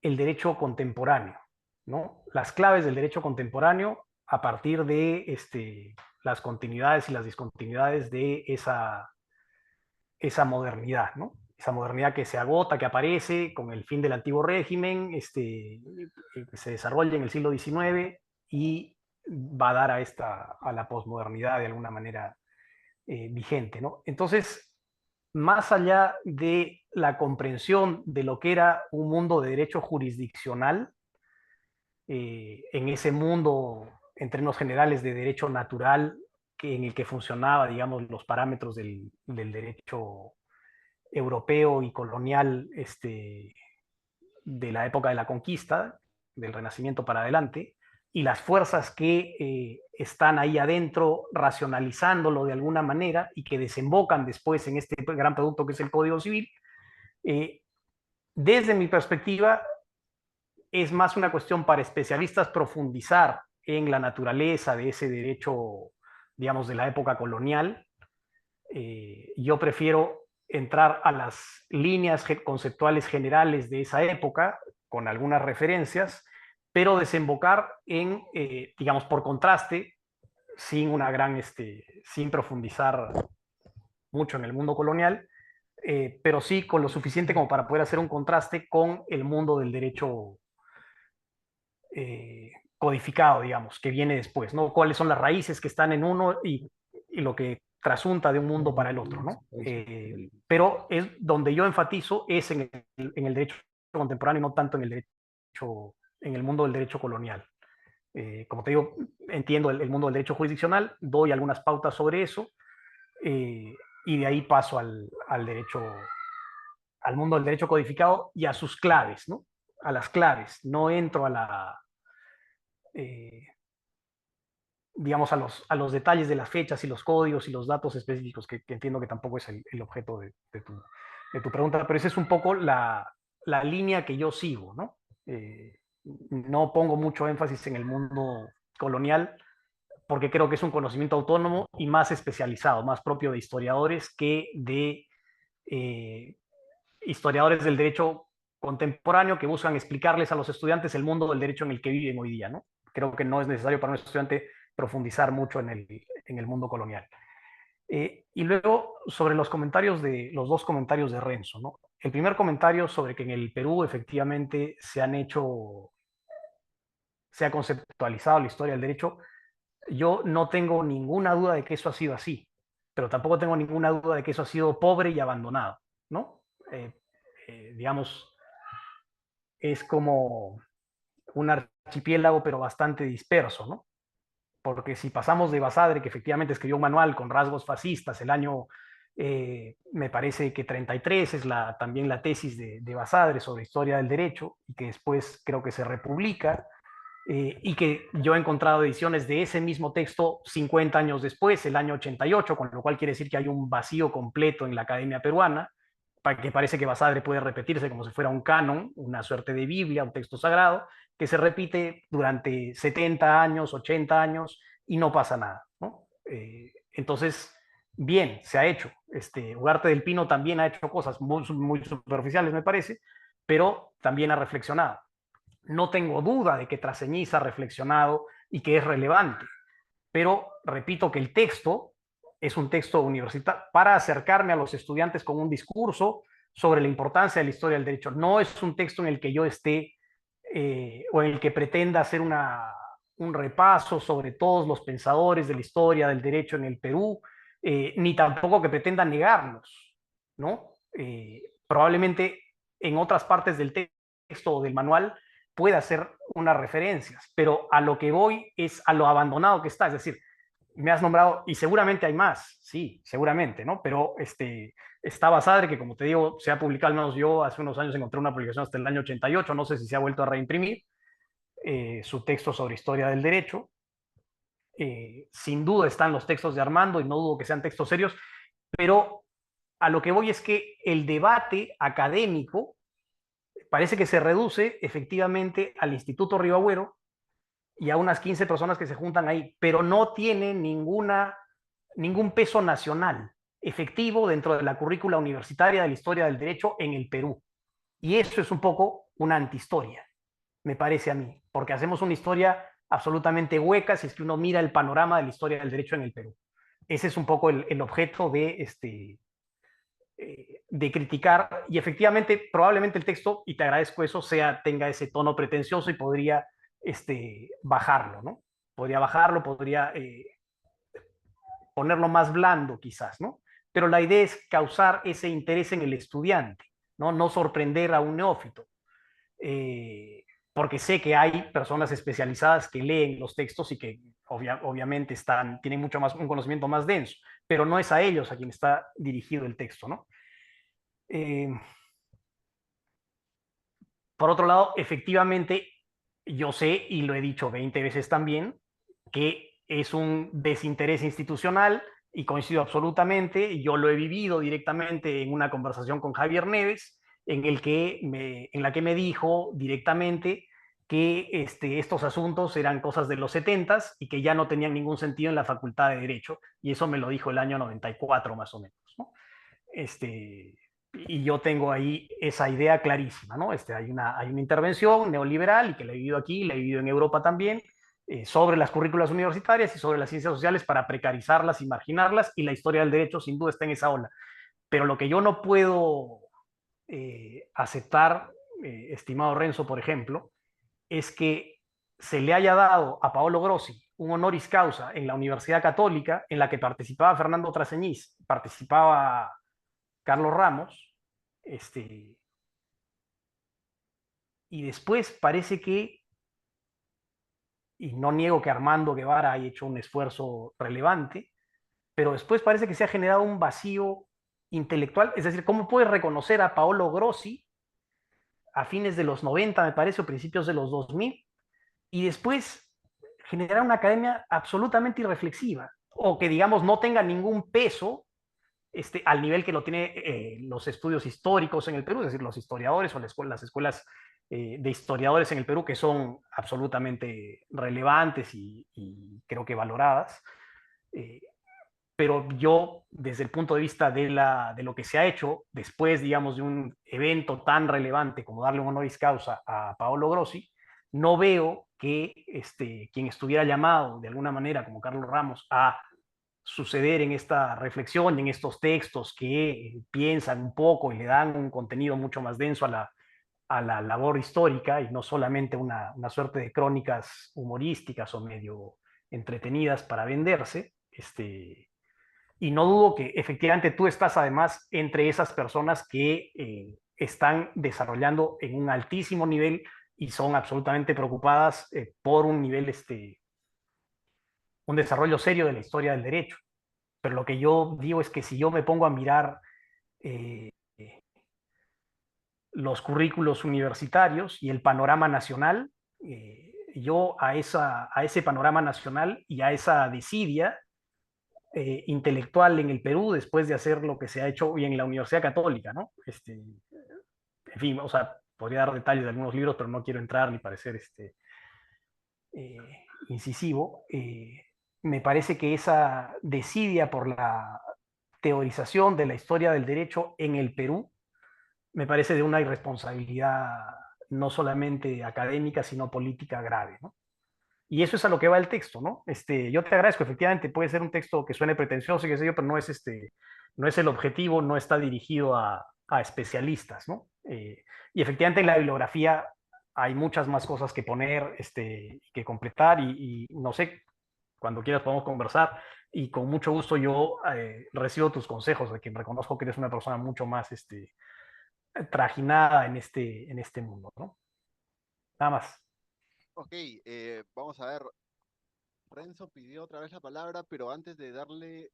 el derecho contemporáneo, ¿no? Las claves del derecho contemporáneo a partir de las continuidades y las discontinuidades de esa modernidad, ¿no? Esa modernidad que se agota, que aparece con el fin del antiguo régimen, que se desarrolla en el siglo XIX y va a dar a la posmodernidad de alguna manera vigente, ¿no? Entonces, más allá de la comprensión de lo que era un mundo de derecho jurisdiccional, en ese mundo, en términos generales, de derecho natural, en el que funcionaba, digamos, los parámetros del derecho europeo y colonial de la época de la conquista, del Renacimiento para adelante, y las fuerzas que están ahí adentro racionalizándolo de alguna manera y que desembocan después en este gran producto que es el Código Civil, desde mi perspectiva, es más una cuestión para especialistas profundizar en la naturaleza de ese derecho, digamos, de la época colonial. Yo prefiero entrar a las líneas conceptuales generales de esa época, con algunas referencias, pero desembocar en, digamos, por contraste, sin una gran, sin profundizar mucho en el mundo colonial, pero sí con lo suficiente como para poder hacer un contraste con el mundo del derecho codificado, digamos, que viene después, ¿no? Cuáles son las raíces que están en uno y lo que trasunta de un mundo para el otro, ¿no? Pero es donde yo enfatizo es en el derecho contemporáneo y no tanto en el derecho, en el mundo del derecho colonial. Como te digo, entiendo el mundo del derecho jurisdiccional, doy algunas pautas sobre eso y de ahí paso al derecho, al mundo del derecho codificado y a sus claves, ¿no? A las claves. No entro a la, digamos, a los detalles de las fechas y los códigos y los datos específicos, que entiendo que tampoco es el objeto de tu pregunta, pero esa es un poco la línea que yo sigo, ¿no? No pongo mucho énfasis en el mundo colonial porque creo que es un conocimiento autónomo y más especializado, más propio de historiadores que de historiadores del derecho contemporáneo que buscan explicarles a los estudiantes el mundo del derecho en el que viven hoy día, ¿no? Creo que no es necesario para un estudiante profundizar mucho en el mundo colonial. Y luego, sobre los comentarios los dos comentarios de Renzo, ¿no? El primer comentario sobre que en el Perú efectivamente se ha conceptualizado la historia del derecho, yo no tengo ninguna duda de que eso ha sido así, pero tampoco tengo ninguna duda de que eso ha sido pobre y abandonado, ¿no? Digamos, es como un archipiélago, pero bastante disperso, ¿no? Porque si pasamos de Basadre, que efectivamente escribió un manual con rasgos fascistas, el año, me parece que 33 es también la tesis de Basadre sobre historia del derecho, y que después creo que se republica, y que yo he encontrado ediciones de ese mismo texto 50 años después, el año 88, con lo cual quiere decir que hay un vacío completo en la academia peruana, que parece que Basadre puede repetirse como si fuera un canon, una suerte de Biblia, un texto sagrado, que se repite durante 70 años, 80 años y no pasa nada, ¿no? Entonces, bien, se ha hecho. Ugarte del Pino también ha hecho cosas muy superficiales, me parece, pero también ha reflexionado. No tengo duda de que Traseñiz ha reflexionado y que es relevante, pero repito que el texto es un texto universitario para acercarme a los estudiantes con un discurso sobre la importancia de la historia del derecho. No es un texto en el que yo esté o en el que pretenda hacer un repaso sobre todos los pensadores de la historia del derecho en el Perú, ni tampoco que pretenda negarlos, ¿no? Probablemente en otras partes del texto o del manual pueda hacer unas referencias, pero a lo que voy es a lo abandonado que está, es decir, me has nombrado, y seguramente hay más, sí, seguramente, ¿no? Pero está Basadre, que como te digo, se ha publicado, al menos yo hace unos años encontré una publicación hasta el año 88, no sé si se ha vuelto a reimprimir, su texto sobre historia del derecho. Sin duda están los textos de Armando y no dudo que sean textos serios, pero a lo que voy es que el debate académico parece que se reduce efectivamente al Instituto Ribagüero y a unas 15 personas que se juntan ahí, pero no tiene ningún peso nacional efectivo dentro de la currícula universitaria de la historia del derecho en el Perú. Y eso es un poco una antihistoria, me parece a mí, porque hacemos una historia absolutamente hueca si es que uno mira el panorama de la historia del derecho en el Perú. Ese es un poco el objeto de criticar, y efectivamente probablemente el texto, y te agradezco eso, tenga ese tono pretencioso y podría bajarlo, ¿no? Podría bajarlo, podría ponerlo más blando quizás, ¿no? Pero la idea es causar ese interés en el estudiante, ¿no? No sorprender a un neófito. Porque sé que hay personas especializadas que leen los textos y que obviamente tienen mucho más, un conocimiento más denso, pero no es a ellos a quien está dirigido el texto, ¿no? Eh, por otro lado, efectivamente, yo sé, y lo he dicho 20 veces también, que es un desinterés institucional y coincido absolutamente. Yo lo he vivido directamente en una conversación con Javier Neves, en la que me dijo directamente que estos asuntos eran cosas de los 70 y que ya no tenían ningún sentido en la Facultad de Derecho, y eso me lo dijo el año 94 más o menos, ¿no? Y yo tengo ahí esa idea clarísima, ¿no? Hay una intervención neoliberal y que la he vivido aquí, la he vivido en Europa también, sobre las currículas universitarias y sobre las ciencias sociales para precarizarlas y marginarlas, y la historia del derecho sin duda está en esa ola. Pero lo que yo no puedo aceptar, estimado Renzo, por ejemplo, es que se le haya dado a Paolo Grossi un honoris causa en la Universidad Católica, en la que participaba Fernando Traseñís, participaba Carlos Ramos, y después parece que, y no niego que Armando Guevara haya hecho un esfuerzo relevante, pero después parece que se ha generado un vacío intelectual. Es decir, ¿cómo puedes reconocer a Paolo Grossi a fines de los 90, me parece, o principios de los 2000, y después generar una academia absolutamente irreflexiva, o que, digamos, no tenga ningún peso al nivel que lo tiene los estudios históricos en el Perú, es decir, los historiadores o las escuelas de historiadores en el Perú, que son absolutamente relevantes y creo que valoradas. Eh, pero yo, desde el punto de vista de lo que se ha hecho después, digamos, de un evento tan relevante como darle un honoris causa a Paolo Grossi, no veo que quien estuviera llamado de alguna manera, como Carlos Ramos, a suceder en esta reflexión, en estos textos que piensan un poco y le dan un contenido mucho más denso a la labor histórica y no solamente una suerte de crónicas humorísticas o medio entretenidas para venderse. Y no dudo que efectivamente tú estás además entre esas personas que están desarrollando en un altísimo nivel y son absolutamente preocupadas por un nivel, un desarrollo serio de la historia del derecho. Pero lo que yo digo es que si yo me pongo a mirar eh, los currículos universitarios y el panorama nacional, yo a ese panorama nacional y a esa desidia intelectual en el Perú, después de hacer lo que se ha hecho hoy en la Universidad Católica, ¿no? En fin, o sea, podría dar detalles de algunos libros, pero no quiero entrar ni parecer eh, incisivo. Me parece que esa desidia por la teorización de la historia del derecho en el Perú me parece de una irresponsabilidad no solamente académica, sino política grave, ¿no? Y eso es a lo que va el texto, ¿no? Yo te agradezco, efectivamente, puede ser un texto que suene pretencioso y qué sé yo, pero no es el objetivo, no está dirigido a especialistas, ¿no? Y efectivamente en la bibliografía hay muchas más cosas que poner, que completar y no sé, cuando quieras podemos conversar y con mucho gusto yo recibo tus consejos, de quien reconozco que eres una persona mucho más trajinada en este mundo, ¿no? Nada más. Ok, vamos a ver. Renzo pidió otra vez la palabra, pero antes de darle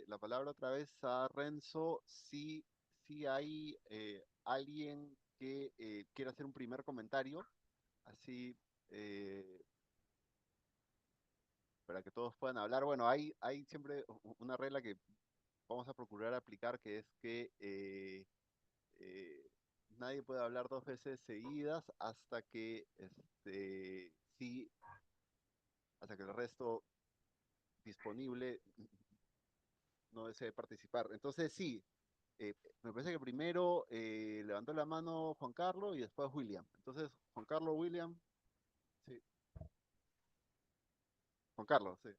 la palabra otra vez a Renzo, sí hay alguien que quiera hacer un primer comentario. Así, eh, para que todos puedan hablar. Bueno, hay siempre una regla que vamos a procurar aplicar, que es que eh, nadie puede hablar 2 veces seguidas sí, hasta que el resto disponible no desee participar. Entonces, sí, me parece que primero levantó la mano Juan Carlos y después William. Entonces, Juan Carlos, William, sí. Juan Carlos, sí.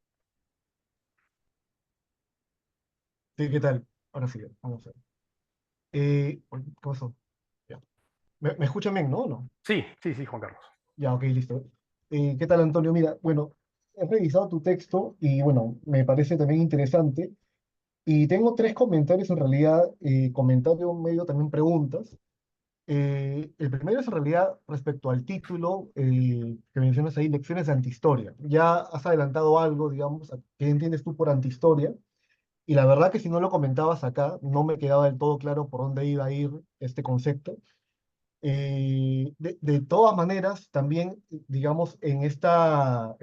Sí, ¿qué tal? Ahora sí, vamos a ver. Uy, ¿qué pasó? Ya. ¿Me escuchan bien, no? ¿No? Sí, sí, sí, Juan Carlos. Ya, ok, listo. ¿Qué tal, Antonio? Mira, bueno, he revisado tu texto y, bueno, me parece también interesante. Y tengo tres comentarios, en realidad, comentario medio también preguntas. El primero es en realidad respecto al título que mencionas ahí, Lecciones de Antihistoria. Ya has adelantado algo, digamos, ¿qué entiendes tú por antihistoria? Y la verdad que si no lo comentabas acá, no me quedaba del todo claro por dónde iba a ir este concepto. De todas maneras, también, digamos, en esta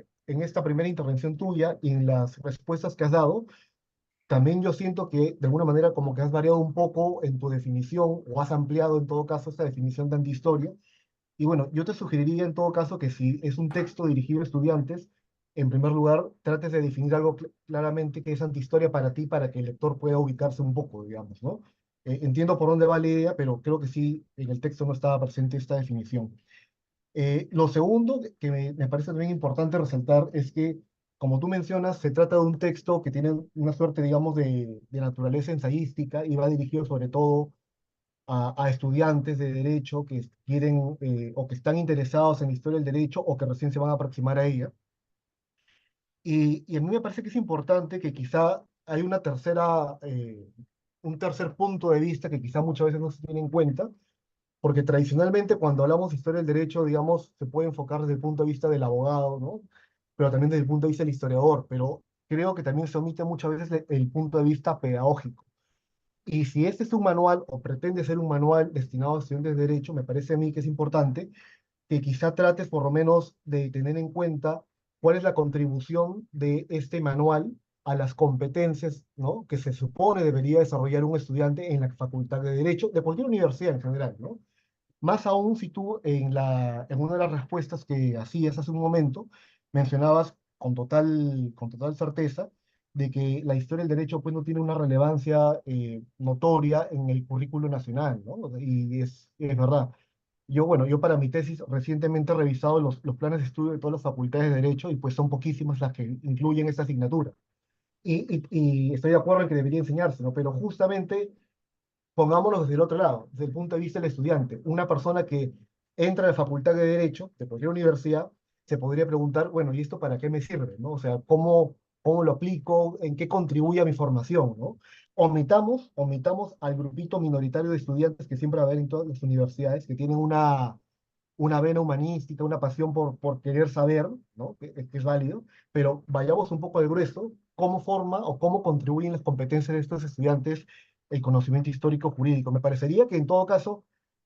primera intervención tuya y en las respuestas que has dado, también yo siento que de alguna manera como que has variado un poco en tu definición o has ampliado en todo caso esta definición de antihistoria. Y bueno, yo te sugeriría en todo caso que si es un texto dirigido a estudiantes, en primer lugar, trates de definir algo claramente que es antihistoria para ti, para que el lector pueda ubicarse un poco, digamos, ¿no? Entiendo por dónde va la idea, pero creo que sí, en el texto no estaba presente esta definición. Lo segundo que me parece también importante resaltar es que, como tú mencionas, se trata de un texto que tiene una suerte, digamos, de naturaleza ensayística y va dirigido sobre todo a estudiantes de derecho que quieren o que están interesados en la historia del derecho o que recién se van a aproximar a ella. Y a mí me parece que es importante que quizá hay un tercer punto de vista que quizá muchas veces no se tiene en cuenta, porque tradicionalmente cuando hablamos de historia del derecho, digamos, se puede enfocar desde el punto de vista del abogado, ¿no? Pero también desde el punto de vista del historiador, pero creo que también se omite muchas veces el punto de vista pedagógico. Y si este es un manual o pretende ser un manual destinado a estudiantes de derecho, me parece a mí que es importante que quizá trates por lo menos de tener en cuenta cuál es la contribución de este manual a las competencias, ¿no?, que se supone debería desarrollar un estudiante en la Facultad de Derecho, de cualquier universidad en general, ¿no? Más aún si tú en una de las respuestas que hacías hace un momento mencionabas con total certeza de que la historia del derecho pues no tiene una relevancia notoria en el currículo nacional, ¿no? Y es verdad. Yo para mi tesis recientemente he revisado los planes de estudio de todas las facultades de derecho y pues son poquísimas las que incluyen esta asignatura. Y estoy de acuerdo en que debería enseñarse, ¿no? Pero justamente pongámonos desde el otro lado, desde el punto de vista del estudiante. Una persona que entra a la facultad de Derecho de cualquier universidad se podría preguntar, bueno, ¿y esto para qué me sirve? ¿No? O sea, ¿cómo lo aplico? ¿En qué contribuye a mi formación? ¿No? Omitamos al grupito minoritario de estudiantes que siempre va a haber en todas las universidades, que tienen una vena humanística, una pasión por querer saber, ¿no? Que es válido, pero vayamos un poco al grueso, cómo forma o cómo contribuyen las competencias de estos estudiantes el conocimiento histórico jurídico. Me parecería que en todo caso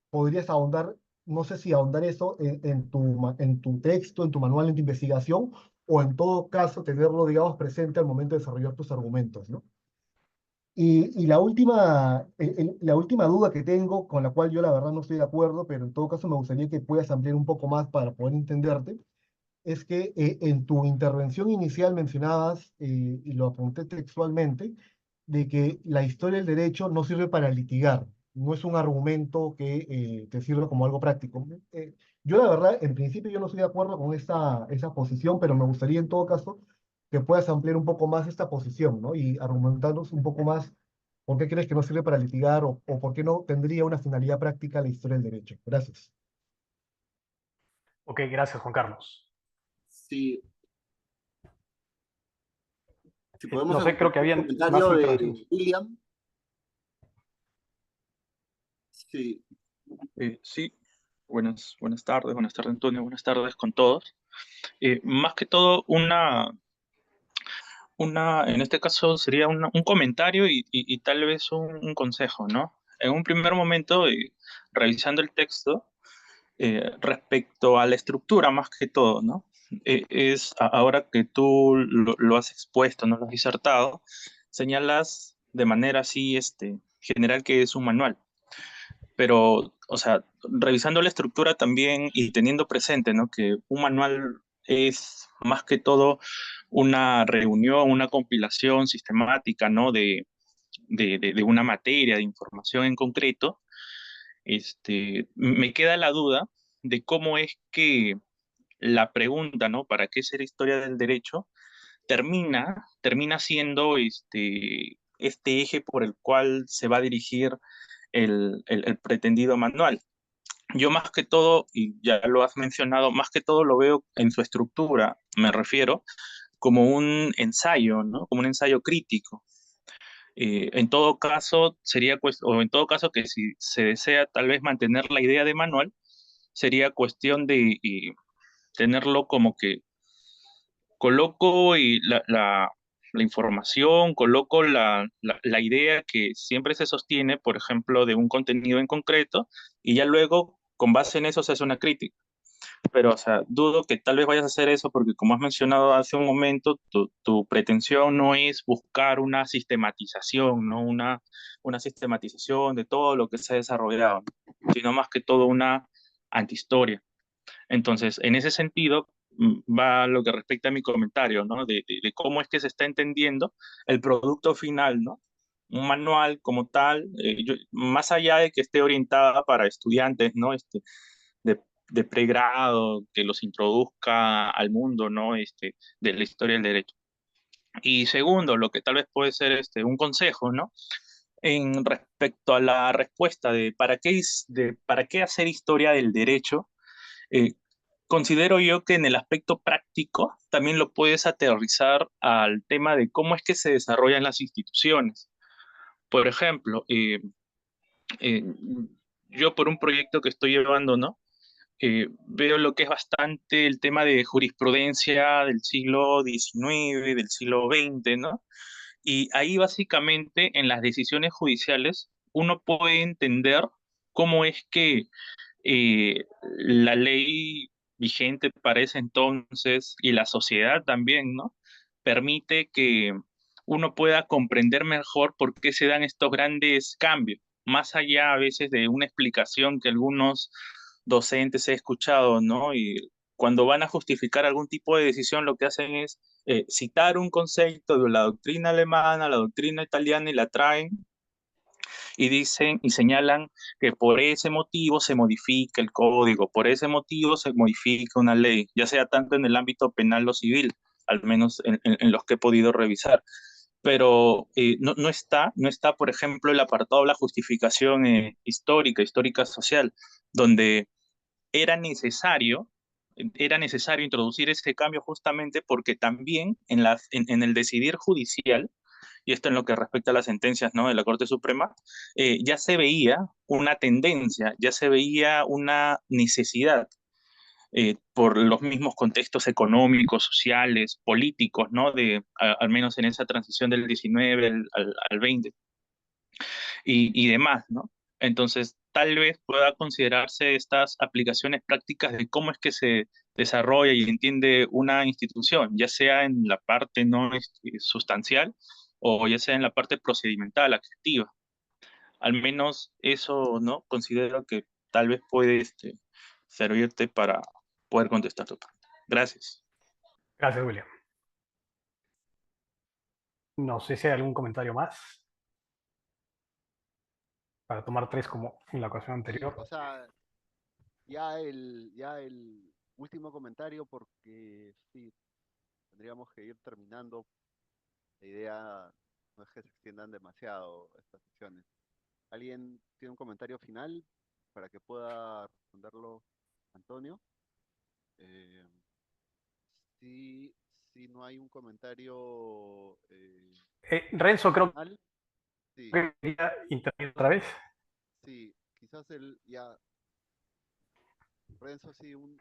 podrías ahondar, no sé si ahondar eso en tu texto, en tu manual, en tu investigación, o en todo caso tenerlo, digamos, presente al momento de desarrollar tus argumentos, ¿no? Y la última duda que tengo, con la cual yo la verdad no estoy de acuerdo, pero en todo caso me gustaría que puedas ampliar un poco más para poder entenderte, es que en tu intervención inicial mencionabas, y lo apunté textualmente, de que la historia del derecho no sirve para litigar, no es un argumento que te sirva como algo práctico. Yo la verdad, en principio yo no estoy de acuerdo con esa posición, pero me gustaría en todo caso que puedas ampliar un poco más esta posición, ¿no? Y argumentarnos un poco más por qué crees que no sirve para litigar o por qué no tendría una finalidad práctica la historia del derecho. Gracias. Ok, gracias, Juan Carlos. Sí, si podemos No sé, escuchar creo que un habían más comentario intervenciones. de William. Sí, Sí, buenas tardes Antonio, buenas tardes con todos. Más que todo, en este caso sería un comentario y tal vez un consejo, ¿no? En un primer momento, revisando el texto, respecto a la estructura más que todo, ¿no? ahora que tú lo has expuesto, no lo has disertado, señalas de manera así general que es un manual. Pero, o sea, revisando la estructura también y teniendo presente, ¿no? Que un manual es más que todo una reunión, una compilación sistemática, ¿no? De una materia, de información en concreto, me queda la duda de cómo es que la pregunta, ¿no? ¿Para qué ser historia del derecho? Termina siendo este eje por el cual se va a dirigir el pretendido manual. Yo más que todo, y ya lo has mencionado, más que todo lo veo en su estructura, me refiero, como un ensayo, ¿no? Como un ensayo crítico. En todo caso, o en todo caso que si se desea tal vez mantener la idea de manual, sería cuestión de tenerlo como que coloco la información, coloco la idea que siempre se sostiene, por ejemplo, de un contenido en concreto, y ya luego, con base en eso, se hace una crítica. Pero, o sea, dudo que tal vez vayas a hacer eso porque, como has mencionado hace un momento, tu pretensión no es buscar una sistematización, ¿no? Una sistematización de todo lo que se ha desarrollado, sino más que todo una antihistoria. Entonces, en ese sentido, va lo que respecta a mi comentario, ¿no? De cómo es que se está entendiendo el producto final, ¿no? Un manual como tal, más allá de que esté orientada para estudiantes, ¿no? De pregrado, que los introduzca al mundo, ¿no? De la historia del derecho. Y segundo, lo que tal vez puede ser un consejo, ¿no? En respecto a la respuesta de para qué hacer historia del derecho, eh, considero yo que en el aspecto práctico también lo puedes aterrizar al tema de cómo es que se desarrollan las instituciones. Por ejemplo, eh, yo por un proyecto que estoy llevando, ¿no? Veo lo que es bastante el tema de jurisprudencia del siglo XIX, del siglo XX, ¿no? Y ahí básicamente en las decisiones judiciales uno puede entender cómo es que la ley vigente para ese entonces y la sociedad también, ¿no? Permite que uno pueda comprender mejor por qué se dan estos grandes cambios, más allá a veces de una explicación que algunos docentes he escuchado, ¿no? Y cuando van a justificar algún tipo de decisión, lo que hacen es citar un concepto de la doctrina alemana, la doctrina italiana y la traen y dicen y señalan que por ese motivo se modifica el código, por ese motivo se modifica una ley, ya sea tanto en el ámbito penal o civil, al menos en los que he podido revisar. Pero no está, por ejemplo, el apartado de la justificación histórica social, donde era necesario, era necesario introducir ese cambio justamente porque también en el decidir judicial, y esto en lo que respecta a las sentencias, ¿no? De la Corte Suprema, ya se veía una tendencia, ya se veía una necesidad por los mismos contextos económicos, sociales, políticos, ¿no? Al menos en esa transición del 19 al 20 y demás, ¿no? Entonces, tal vez pueda considerarse estas aplicaciones prácticas de cómo es que se desarrolla y entiende una institución, ya sea en la parte no sustancial o ya sea en la parte procedimental, activa. Al menos eso, ¿no? Considero que tal vez puede servirte para poder contestar tu pregunta. Gracias. Gracias, William. No sé si hay algún comentario más para tomar tres como en la ocasión Sí, anterior. o sea, ya el último comentario, porque sí, tendríamos que ir terminando. La idea no es que se extiendan demasiado estas sesiones. ¿Alguien tiene un comentario final para que pueda responderlo Antonio? Eh, si no hay un comentario Renzo, creo final, sí, que quería intervenir otra vez. sí, quizás Renzo, sí, un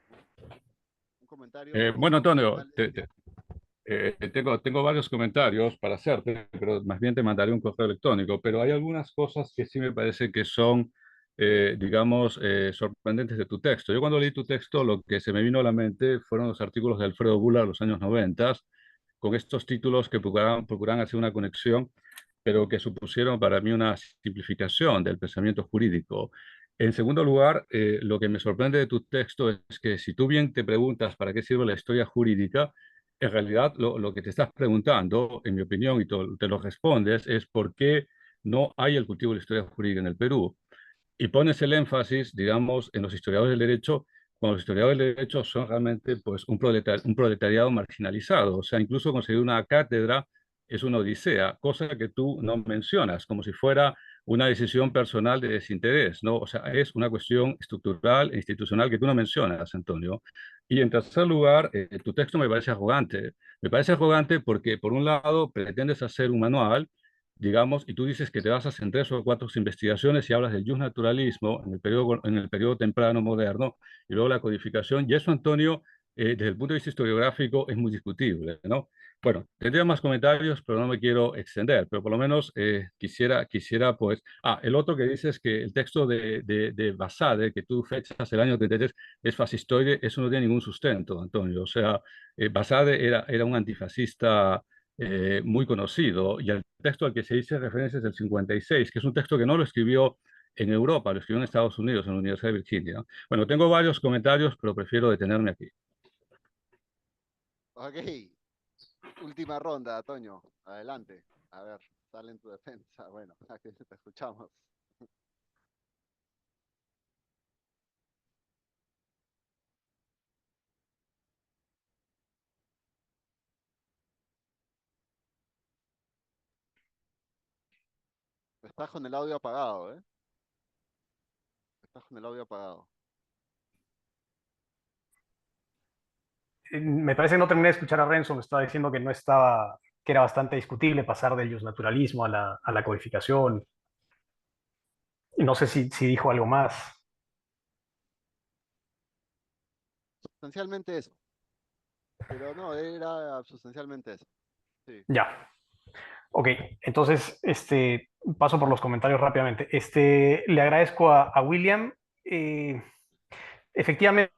comentario Bueno, Antonio, final. tengo varios comentarios para hacerte, pero más bien te mandaré un correo electrónico. Pero hay algunas cosas que sí me parece que son digamos, sorprendentes de tu texto. Yo cuando leí tu texto, lo que se me vino a la mente fueron los artículos de Alfredo Bula de los años 90, con estos títulos que procuraban hacer una conexión, pero que supusieron para mí una simplificación del pensamiento jurídico. En segundo lugar, lo que me sorprende de tu texto es que si tú bien te preguntas para qué sirve la historia jurídica, en realidad lo que te estás preguntando, en mi opinión, y te lo respondes, es por qué no hay el cultivo de la historia jurídica en el Perú. Y pones el énfasis, digamos, en los historiadores del derecho, cuando los historiadores del derecho son realmente pues, un proletariado marginalizado. O sea, incluso conseguir una cátedra es una odisea, cosa que tú no mencionas, como si fuera una decisión personal de desinterés, ¿no? O sea, es una cuestión estructural e institucional que tú no mencionas, Antonio. Y en tercer lugar, tu texto me parece arrogante. Me parece arrogante porque, por un lado, pretendes hacer un manual, digamos, y tú dices que te basas en 3 o 4 investigaciones y hablas del justnaturalismo en el periodo temprano moderno y luego la codificación, y eso, Antonio, desde el punto de vista historiográfico es muy discutible, ¿no? Bueno, tendría más comentarios, pero no me quiero extender, pero por lo menos quisiera, pues... Ah, el otro que dices es que el texto de Basade, que tú fechas el año 33, es fascistoide, eso no tiene ningún sustento, Antonio. O sea, Basade era un antifascista muy conocido, y el texto al que se dice referencia es del 56, que es un texto que no lo escribió en Europa, lo escribió en Estados Unidos, en la Universidad de Virginia. Bueno, tengo varios comentarios, pero prefiero detenerme aquí. Ok, última ronda, Toño. Adelante. A ver, sale en tu defensa. Bueno, aquí te escuchamos. Estás con el audio apagado, ¿eh? Estás con el audio apagado. Me parece que no terminé de escuchar a Renzo, me estaba diciendo que no estaba, que era bastante discutible pasar del justnaturalismo a la codificación. Y no sé si dijo algo más. Sustancialmente eso. Pero no, era sustancialmente eso. Sí. Ya. Ok, entonces paso por los comentarios rápidamente. Le agradezco a William. Efectivamente,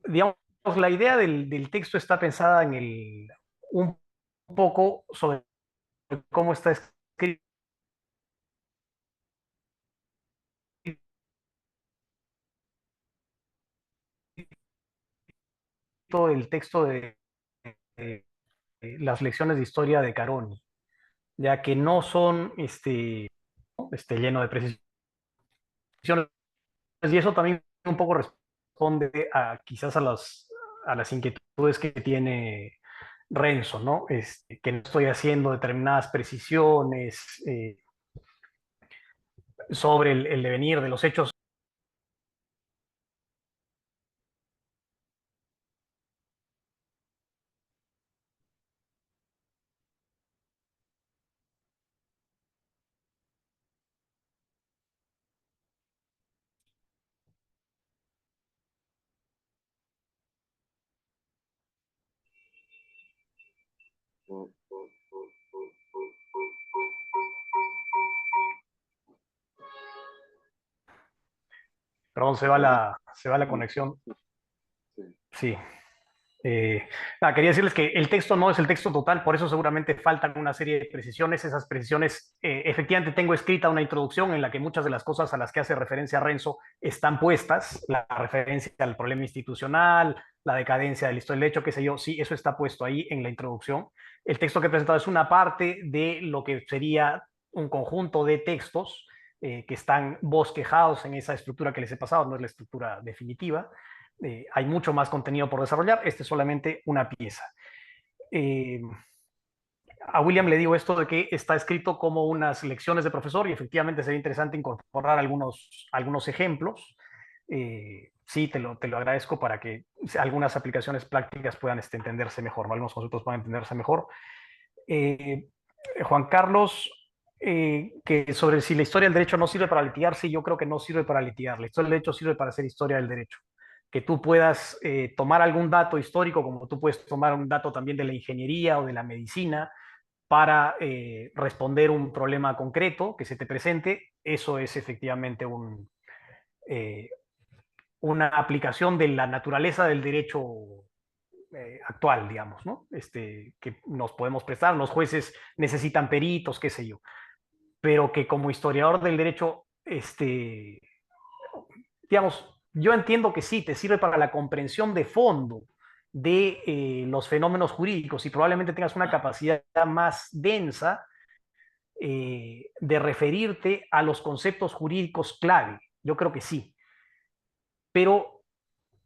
digamos, la idea del texto está pensada un poco sobre cómo está escrito el texto de las lecciones de historia de Caroni, ya que no son lleno de precisiones, y eso también un poco responde a quizás a las inquietudes que tiene Renzo, ¿no? Que no estoy haciendo determinadas precisiones sobre el devenir de los hechos. Perdón, se va la conexión. Sí. Quería decirles que el texto no es el texto total, por eso seguramente faltan una serie de precisiones. Esas precisiones, efectivamente tengo escrita una introducción en la que muchas de las cosas a las que hace referencia Renzo están puestas, la referencia al problema institucional, la decadencia del historia del hecho, qué sé yo, sí, eso está puesto ahí en la introducción. El texto que he presentado es una parte de lo que sería un conjunto de textos que están bosquejados en esa estructura que les he pasado, no es la estructura definitiva. Hay mucho más contenido por desarrollar, este es solamente una pieza. A William le digo esto de que está escrito como unas lecciones de profesor y efectivamente sería interesante incorporar algunos ejemplos. Sí, te lo agradezco para que algunas aplicaciones prácticas puedan entenderse mejor, ¿no? Algunos conceptos puedan entenderse mejor. Juan Carlos, que sobre si la historia del derecho no sirve para litigar, sí, yo creo que no sirve para litigar. La historia del derecho sirve para hacer historia del derecho. Que tú puedas tomar algún dato histórico, como tú puedes tomar un dato también de la ingeniería o de la medicina, para responder un problema concreto que se te presente, eso es efectivamente una aplicación de la naturaleza del derecho actual, digamos, ¿no? Que nos podemos prestar, los jueces necesitan peritos, qué sé yo, pero que como historiador del derecho, digamos, yo entiendo que sí, te sirve para la comprensión de fondo de los fenómenos jurídicos y probablemente tengas una capacidad más densa de referirte a los conceptos jurídicos clave. Yo creo que sí. Pero,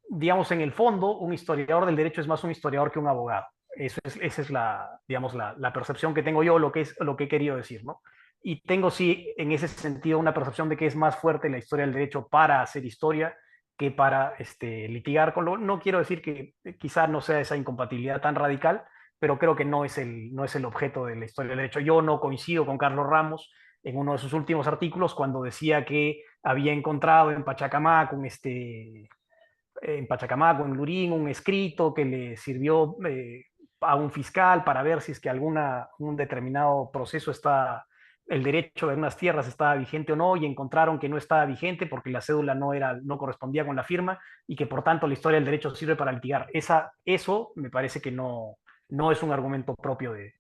digamos, en el fondo, un historiador del derecho es más un historiador que un abogado. Esa es la, digamos, la percepción que tengo yo, lo que he querido decir, ¿no? Y tengo, sí, en ese sentido, una percepción de que es más fuerte la historia del derecho para hacer historia que para litigar con lo. No quiero decir que quizás no sea esa incompatibilidad tan radical, pero creo que no es el objeto de la historia del derecho. Yo no coincido con Carlos Ramos en uno de sus últimos artículos cuando decía que había encontrado en Pachacamac en Pachacamac o en Lurín un escrito que le sirvió a un fiscal para ver si es que un determinado proceso el derecho de unas tierras estaba vigente o no, y encontraron que no estaba vigente porque la cédula no correspondía con la firma y que por tanto la historia del derecho sirve para litigar. Eso me parece que no es un argumento propio de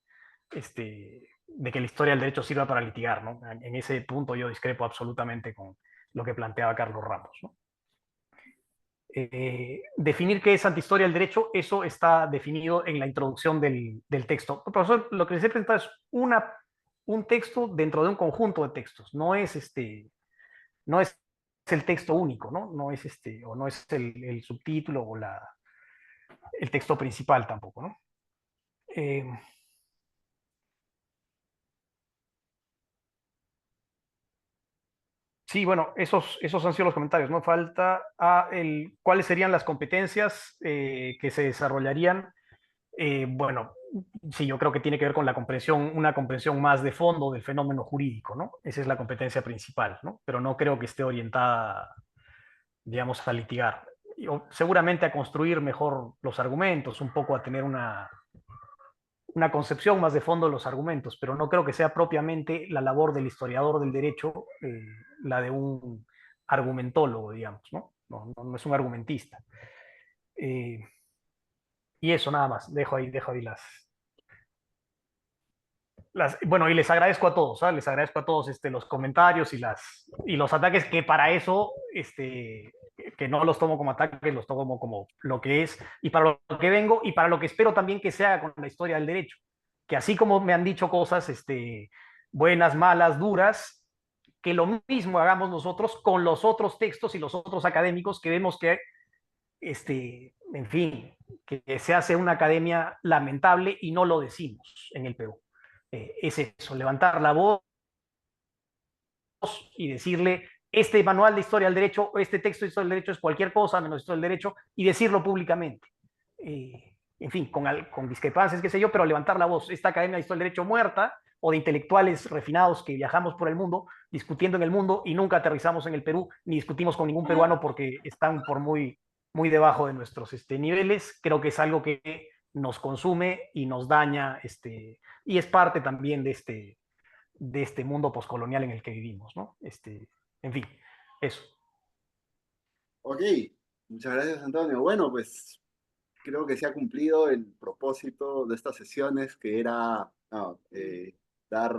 que la historia del derecho sirva para litigar, ¿no? En ese punto yo discrepo absolutamente con lo que planteaba Carlos Ramos, ¿no? Definir qué es antihistoria del derecho, eso está definido en la introducción del texto. Profesor, lo que les he presentado es un texto dentro de un conjunto de textos, no es el texto único, ¿no? No es o no es el subtítulo o el texto principal tampoco, ¿no? Sí, bueno, esos han sido los comentarios, ¿no? Falta cuáles serían las competencias que se desarrollarían. Bueno, sí, yo creo que tiene que ver con una comprensión más de fondo del fenómeno jurídico, ¿no? Esa es la competencia principal, ¿no? Pero no creo que esté orientada, digamos, a litigar. Seguramente a construir mejor los argumentos, un poco a tener una concepción más de fondo de los argumentos, pero no creo que sea propiamente la labor del historiador del derecho la de un argumentólogo, digamos, ¿no? No es un argumentista. Y eso nada más, dejo ahí bueno, y les agradezco a todos, ¿sabes? Les agradezco a todos los comentarios y los ataques, que para eso, que no los tomo como ataques, los tomo como lo que es, y para lo que vengo, y para lo que espero también que se haga con la historia del derecho. Que así como me han dicho cosas buenas, malas, duras, que lo mismo hagamos nosotros con los otros textos y los otros académicos que vemos que, en fin, que se hace una academia lamentable y no lo decimos en el Perú. Es eso, levantar la voz y decirle, este manual de historia del derecho, este texto de historia del derecho es cualquier cosa menos historia del derecho, y decirlo públicamente. En fin, con discrepancias, qué sé yo, pero levantar la voz. Esta academia de historia del derecho muerta, o de intelectuales refinados que viajamos por el mundo, discutiendo en el mundo y nunca aterrizamos en el Perú, ni discutimos con ningún peruano porque están por muy debajo de nuestros niveles. Creo que es algo que nos consume y nos daña, y es parte también de este mundo poscolonial en el que vivimos, ¿no? En fin, eso. Ok, muchas gracias, Antonio. Bueno, pues creo que se ha cumplido el propósito de estas sesiones, que era dar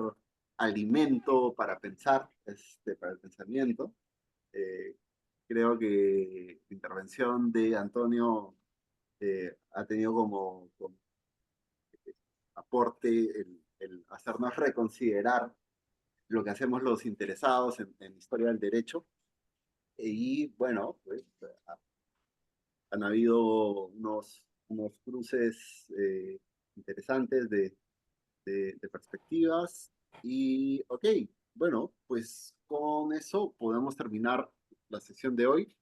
alimento para pensar, para el pensamiento. Eh, Creo que la intervención de Antonio ha tenido como aporte el hacernos reconsiderar lo que hacemos los interesados en historia del derecho. Y bueno, pues han habido unos cruces interesantes de perspectivas. Y ok, bueno, pues con eso podemos terminar la sesión de hoy.